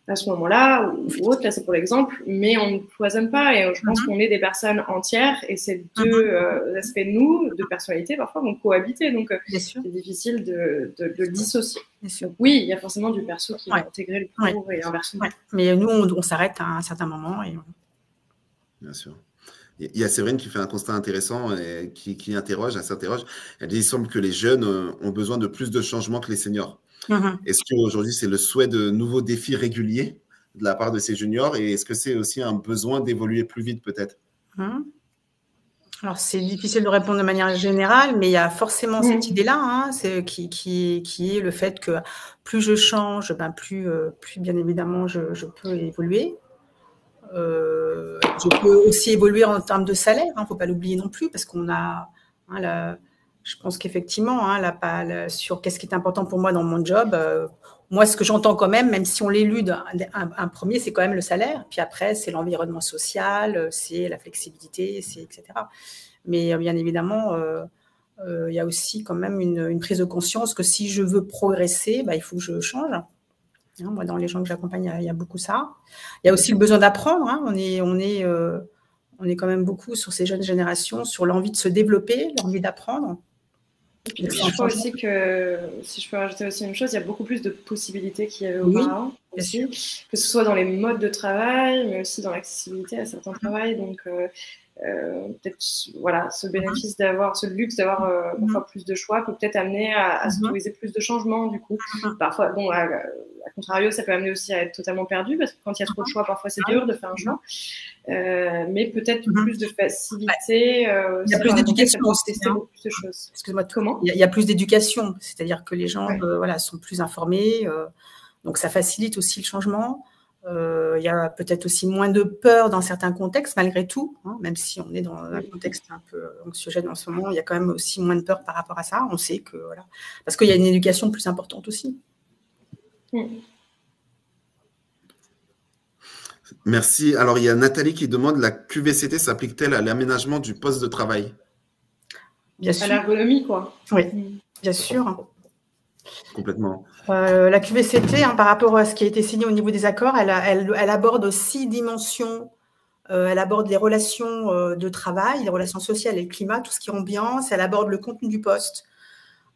à ce moment-là, ou autre. Là, c'est pour l'exemple. Mais on ne cloisonne pas. Et je pense qu'on est des personnes entières. Et ces deux aspects de nous, de personnalité, parfois, vont cohabiter. Donc, c'est difficile de le dissocier. Donc, oui, il y a forcément du perso qui va intégrer le pro et inversement. Mais nous, on s'arrête à un certain moment et... Bien sûr. Il y a Séverine qui fait un constat intéressant et qui s'interroge. Elle dit, il semble que les jeunes ont besoin de plus de changements que les seniors. Est-ce qu'aujourd'hui, c'est le souhait de nouveaux défis réguliers de la part de ces juniors et est-ce que c'est aussi un besoin d'évoluer plus vite peut-être? Alors, c'est difficile de répondre de manière générale, mais il y a forcément cette idée-là, hein, qui est le fait que plus je change, plus bien évidemment, je peux évoluer. Je peux aussi évoluer en termes de salaire, il ne faut pas l'oublier non plus, parce qu'on a, je pense qu'effectivement, sur qu'est-ce qui est important pour moi dans mon job, moi, ce que j'entends quand même si on l'élude, un premier, c'est quand même le salaire, puis après, c'est l'environnement social, c'est la flexibilité, c'est etc. Mais bien évidemment, il y a aussi quand même une prise de conscience que si je veux progresser, il faut que je change. Moi, dans les gens que j'accompagne, il y a beaucoup ça. Il y a aussi le besoin d'apprendre. On est quand même beaucoup sur ces jeunes générations, sur l'envie de se développer, l'envie d'apprendre. Et puis, je crois aussi que, si je peux rajouter aussi une chose, il y a beaucoup plus de possibilités qu'il y avait auparavant, aussi, que ce soit dans les modes de travail, mais aussi dans l'accessibilité à certains travails. Donc, peut-être ce bénéfice d'avoir, ce luxe d'avoir parfois plus de choix peut peut-être amener à s'autoriser plus de changements, du coup. Parfois, bon, à contrario, ça peut amener aussi à être totalement perdu, parce que quand il y a trop de choix, parfois c'est dur de faire un choix. Mais peut-être plus de facilité. Il y a plus d'éducation aussi. Tester beaucoup plus de choses. Excuse-moi, comment ? Il y a plus d'éducation, c'est-à-dire que les gens sont plus informés, donc ça facilite aussi le changement. Il y a peut-être aussi moins de peur dans certains contextes, malgré tout, même si on est dans un contexte un peu anxiogène en ce moment, il y a quand même aussi moins de peur par rapport à ça. On sait que, parce qu'il y a une éducation plus importante aussi. Merci. Alors, il y a Nathalie qui demande, la QVCT s'applique-t-elle à l'aménagement du poste de travail? Bien sûr. À l'ergonomie, quoi. Oui, bien sûr. Complètement. La QVCT, par rapport à ce qui a été signé au niveau des accords, elle aborde 6 dimensions. Elle aborde les relations de travail, les relations sociales et le climat, tout ce qui est ambiance. Elle aborde le contenu du poste.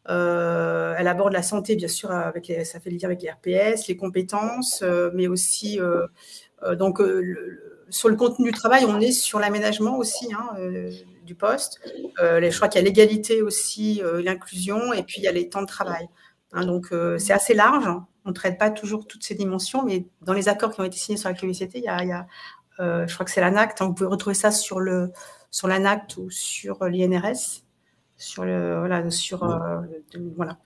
Elle aborde la santé, bien sûr, ça fait le lien avec les RPS, les compétences, mais aussi sur le contenu du travail, on est sur l'aménagement aussi du poste. Je crois qu'il y a l'égalité aussi, l'inclusion, et puis il y a les temps de travail. Donc, c'est assez large. On ne traite pas toujours toutes ces dimensions, mais dans les accords qui ont été signés sur la QVCT, il y a je crois que c'est l'ANACT. Vous pouvez retrouver ça sur l'ANACT ou sur l'INRS. Voilà.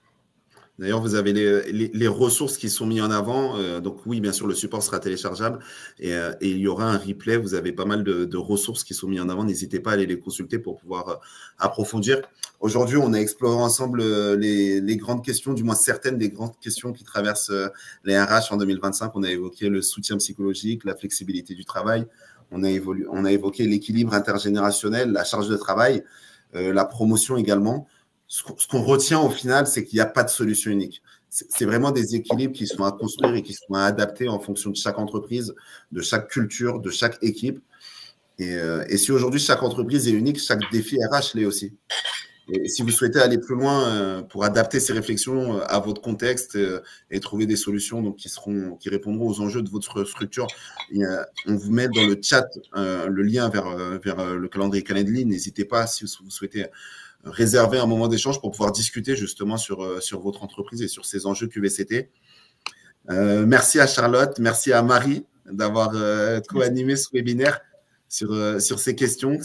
D'ailleurs, vous avez les ressources qui sont mises en avant. Donc oui, bien sûr, le support sera téléchargeable et il y aura un replay. Vous avez pas mal de ressources qui sont mises en avant. N'hésitez pas à aller les consulter pour pouvoir approfondir. Aujourd'hui, on a exploré ensemble les grandes questions, du moins certaines des grandes questions qui traversent les RH en 2025. On a évoqué le soutien psychologique, la flexibilité du travail. On a évoqué l'équilibre intergénérationnel, la charge de travail, la promotion également. Ce qu'on retient au final, c'est qu'il n'y a pas de solution unique. C'est vraiment des équilibres qui sont à construire et qui sont à adapter en fonction de chaque entreprise, de chaque culture, de chaque équipe. Et si aujourd'hui, chaque entreprise est unique, chaque défi RH l'est aussi. Et si vous souhaitez aller plus loin pour adapter ces réflexions à votre contexte et trouver des solutions donc, qui répondront aux enjeux de votre structure, on vous met dans le chat le lien vers le calendrier Calendly. N'hésitez pas si vous souhaitez réserver un moment d'échange pour pouvoir discuter justement sur votre entreprise et sur ces enjeux QVCT. Merci à Charlotte, merci à Marie d'avoir co-animé ce webinaire sur ces questions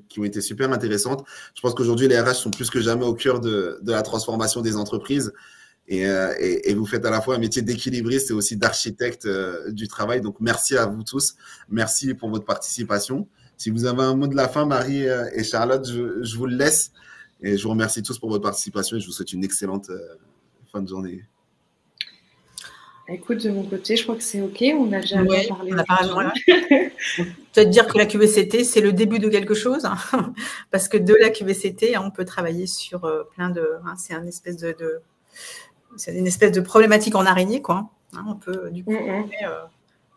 qui ont été super intéressantes. Je pense qu'aujourd'hui, les RH sont plus que jamais au cœur de la transformation des entreprises et vous faites à la fois un métier d'équilibriste et aussi d'architecte du travail. Donc, merci à vous tous. Merci pour votre participation. Si vous avez un mot de la fin, Marie et Charlotte, je vous le laisse. Et je vous remercie tous pour votre participation et je vous souhaite une excellente fin de journée. Écoute, de mon côté, je crois que c'est OK. On a déjà parlé. On a parlé. Peut-être dire que la QVCT, c'est le début de quelque chose. Parce que de la QVCT, on peut travailler sur plein de… c'est une espèce de problématique en araignée, quoi. On peut, du coup,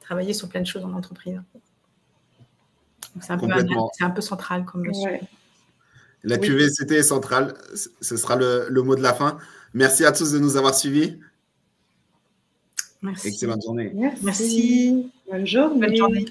travailler sur plein de choses en entreprise. C'est un peu central comme notion. La QVCT est centrale. Ce sera le mot de la fin. Merci à tous de nous avoir suivis. Merci. Excellente journée. Merci. Bonne journée. Bonne journée.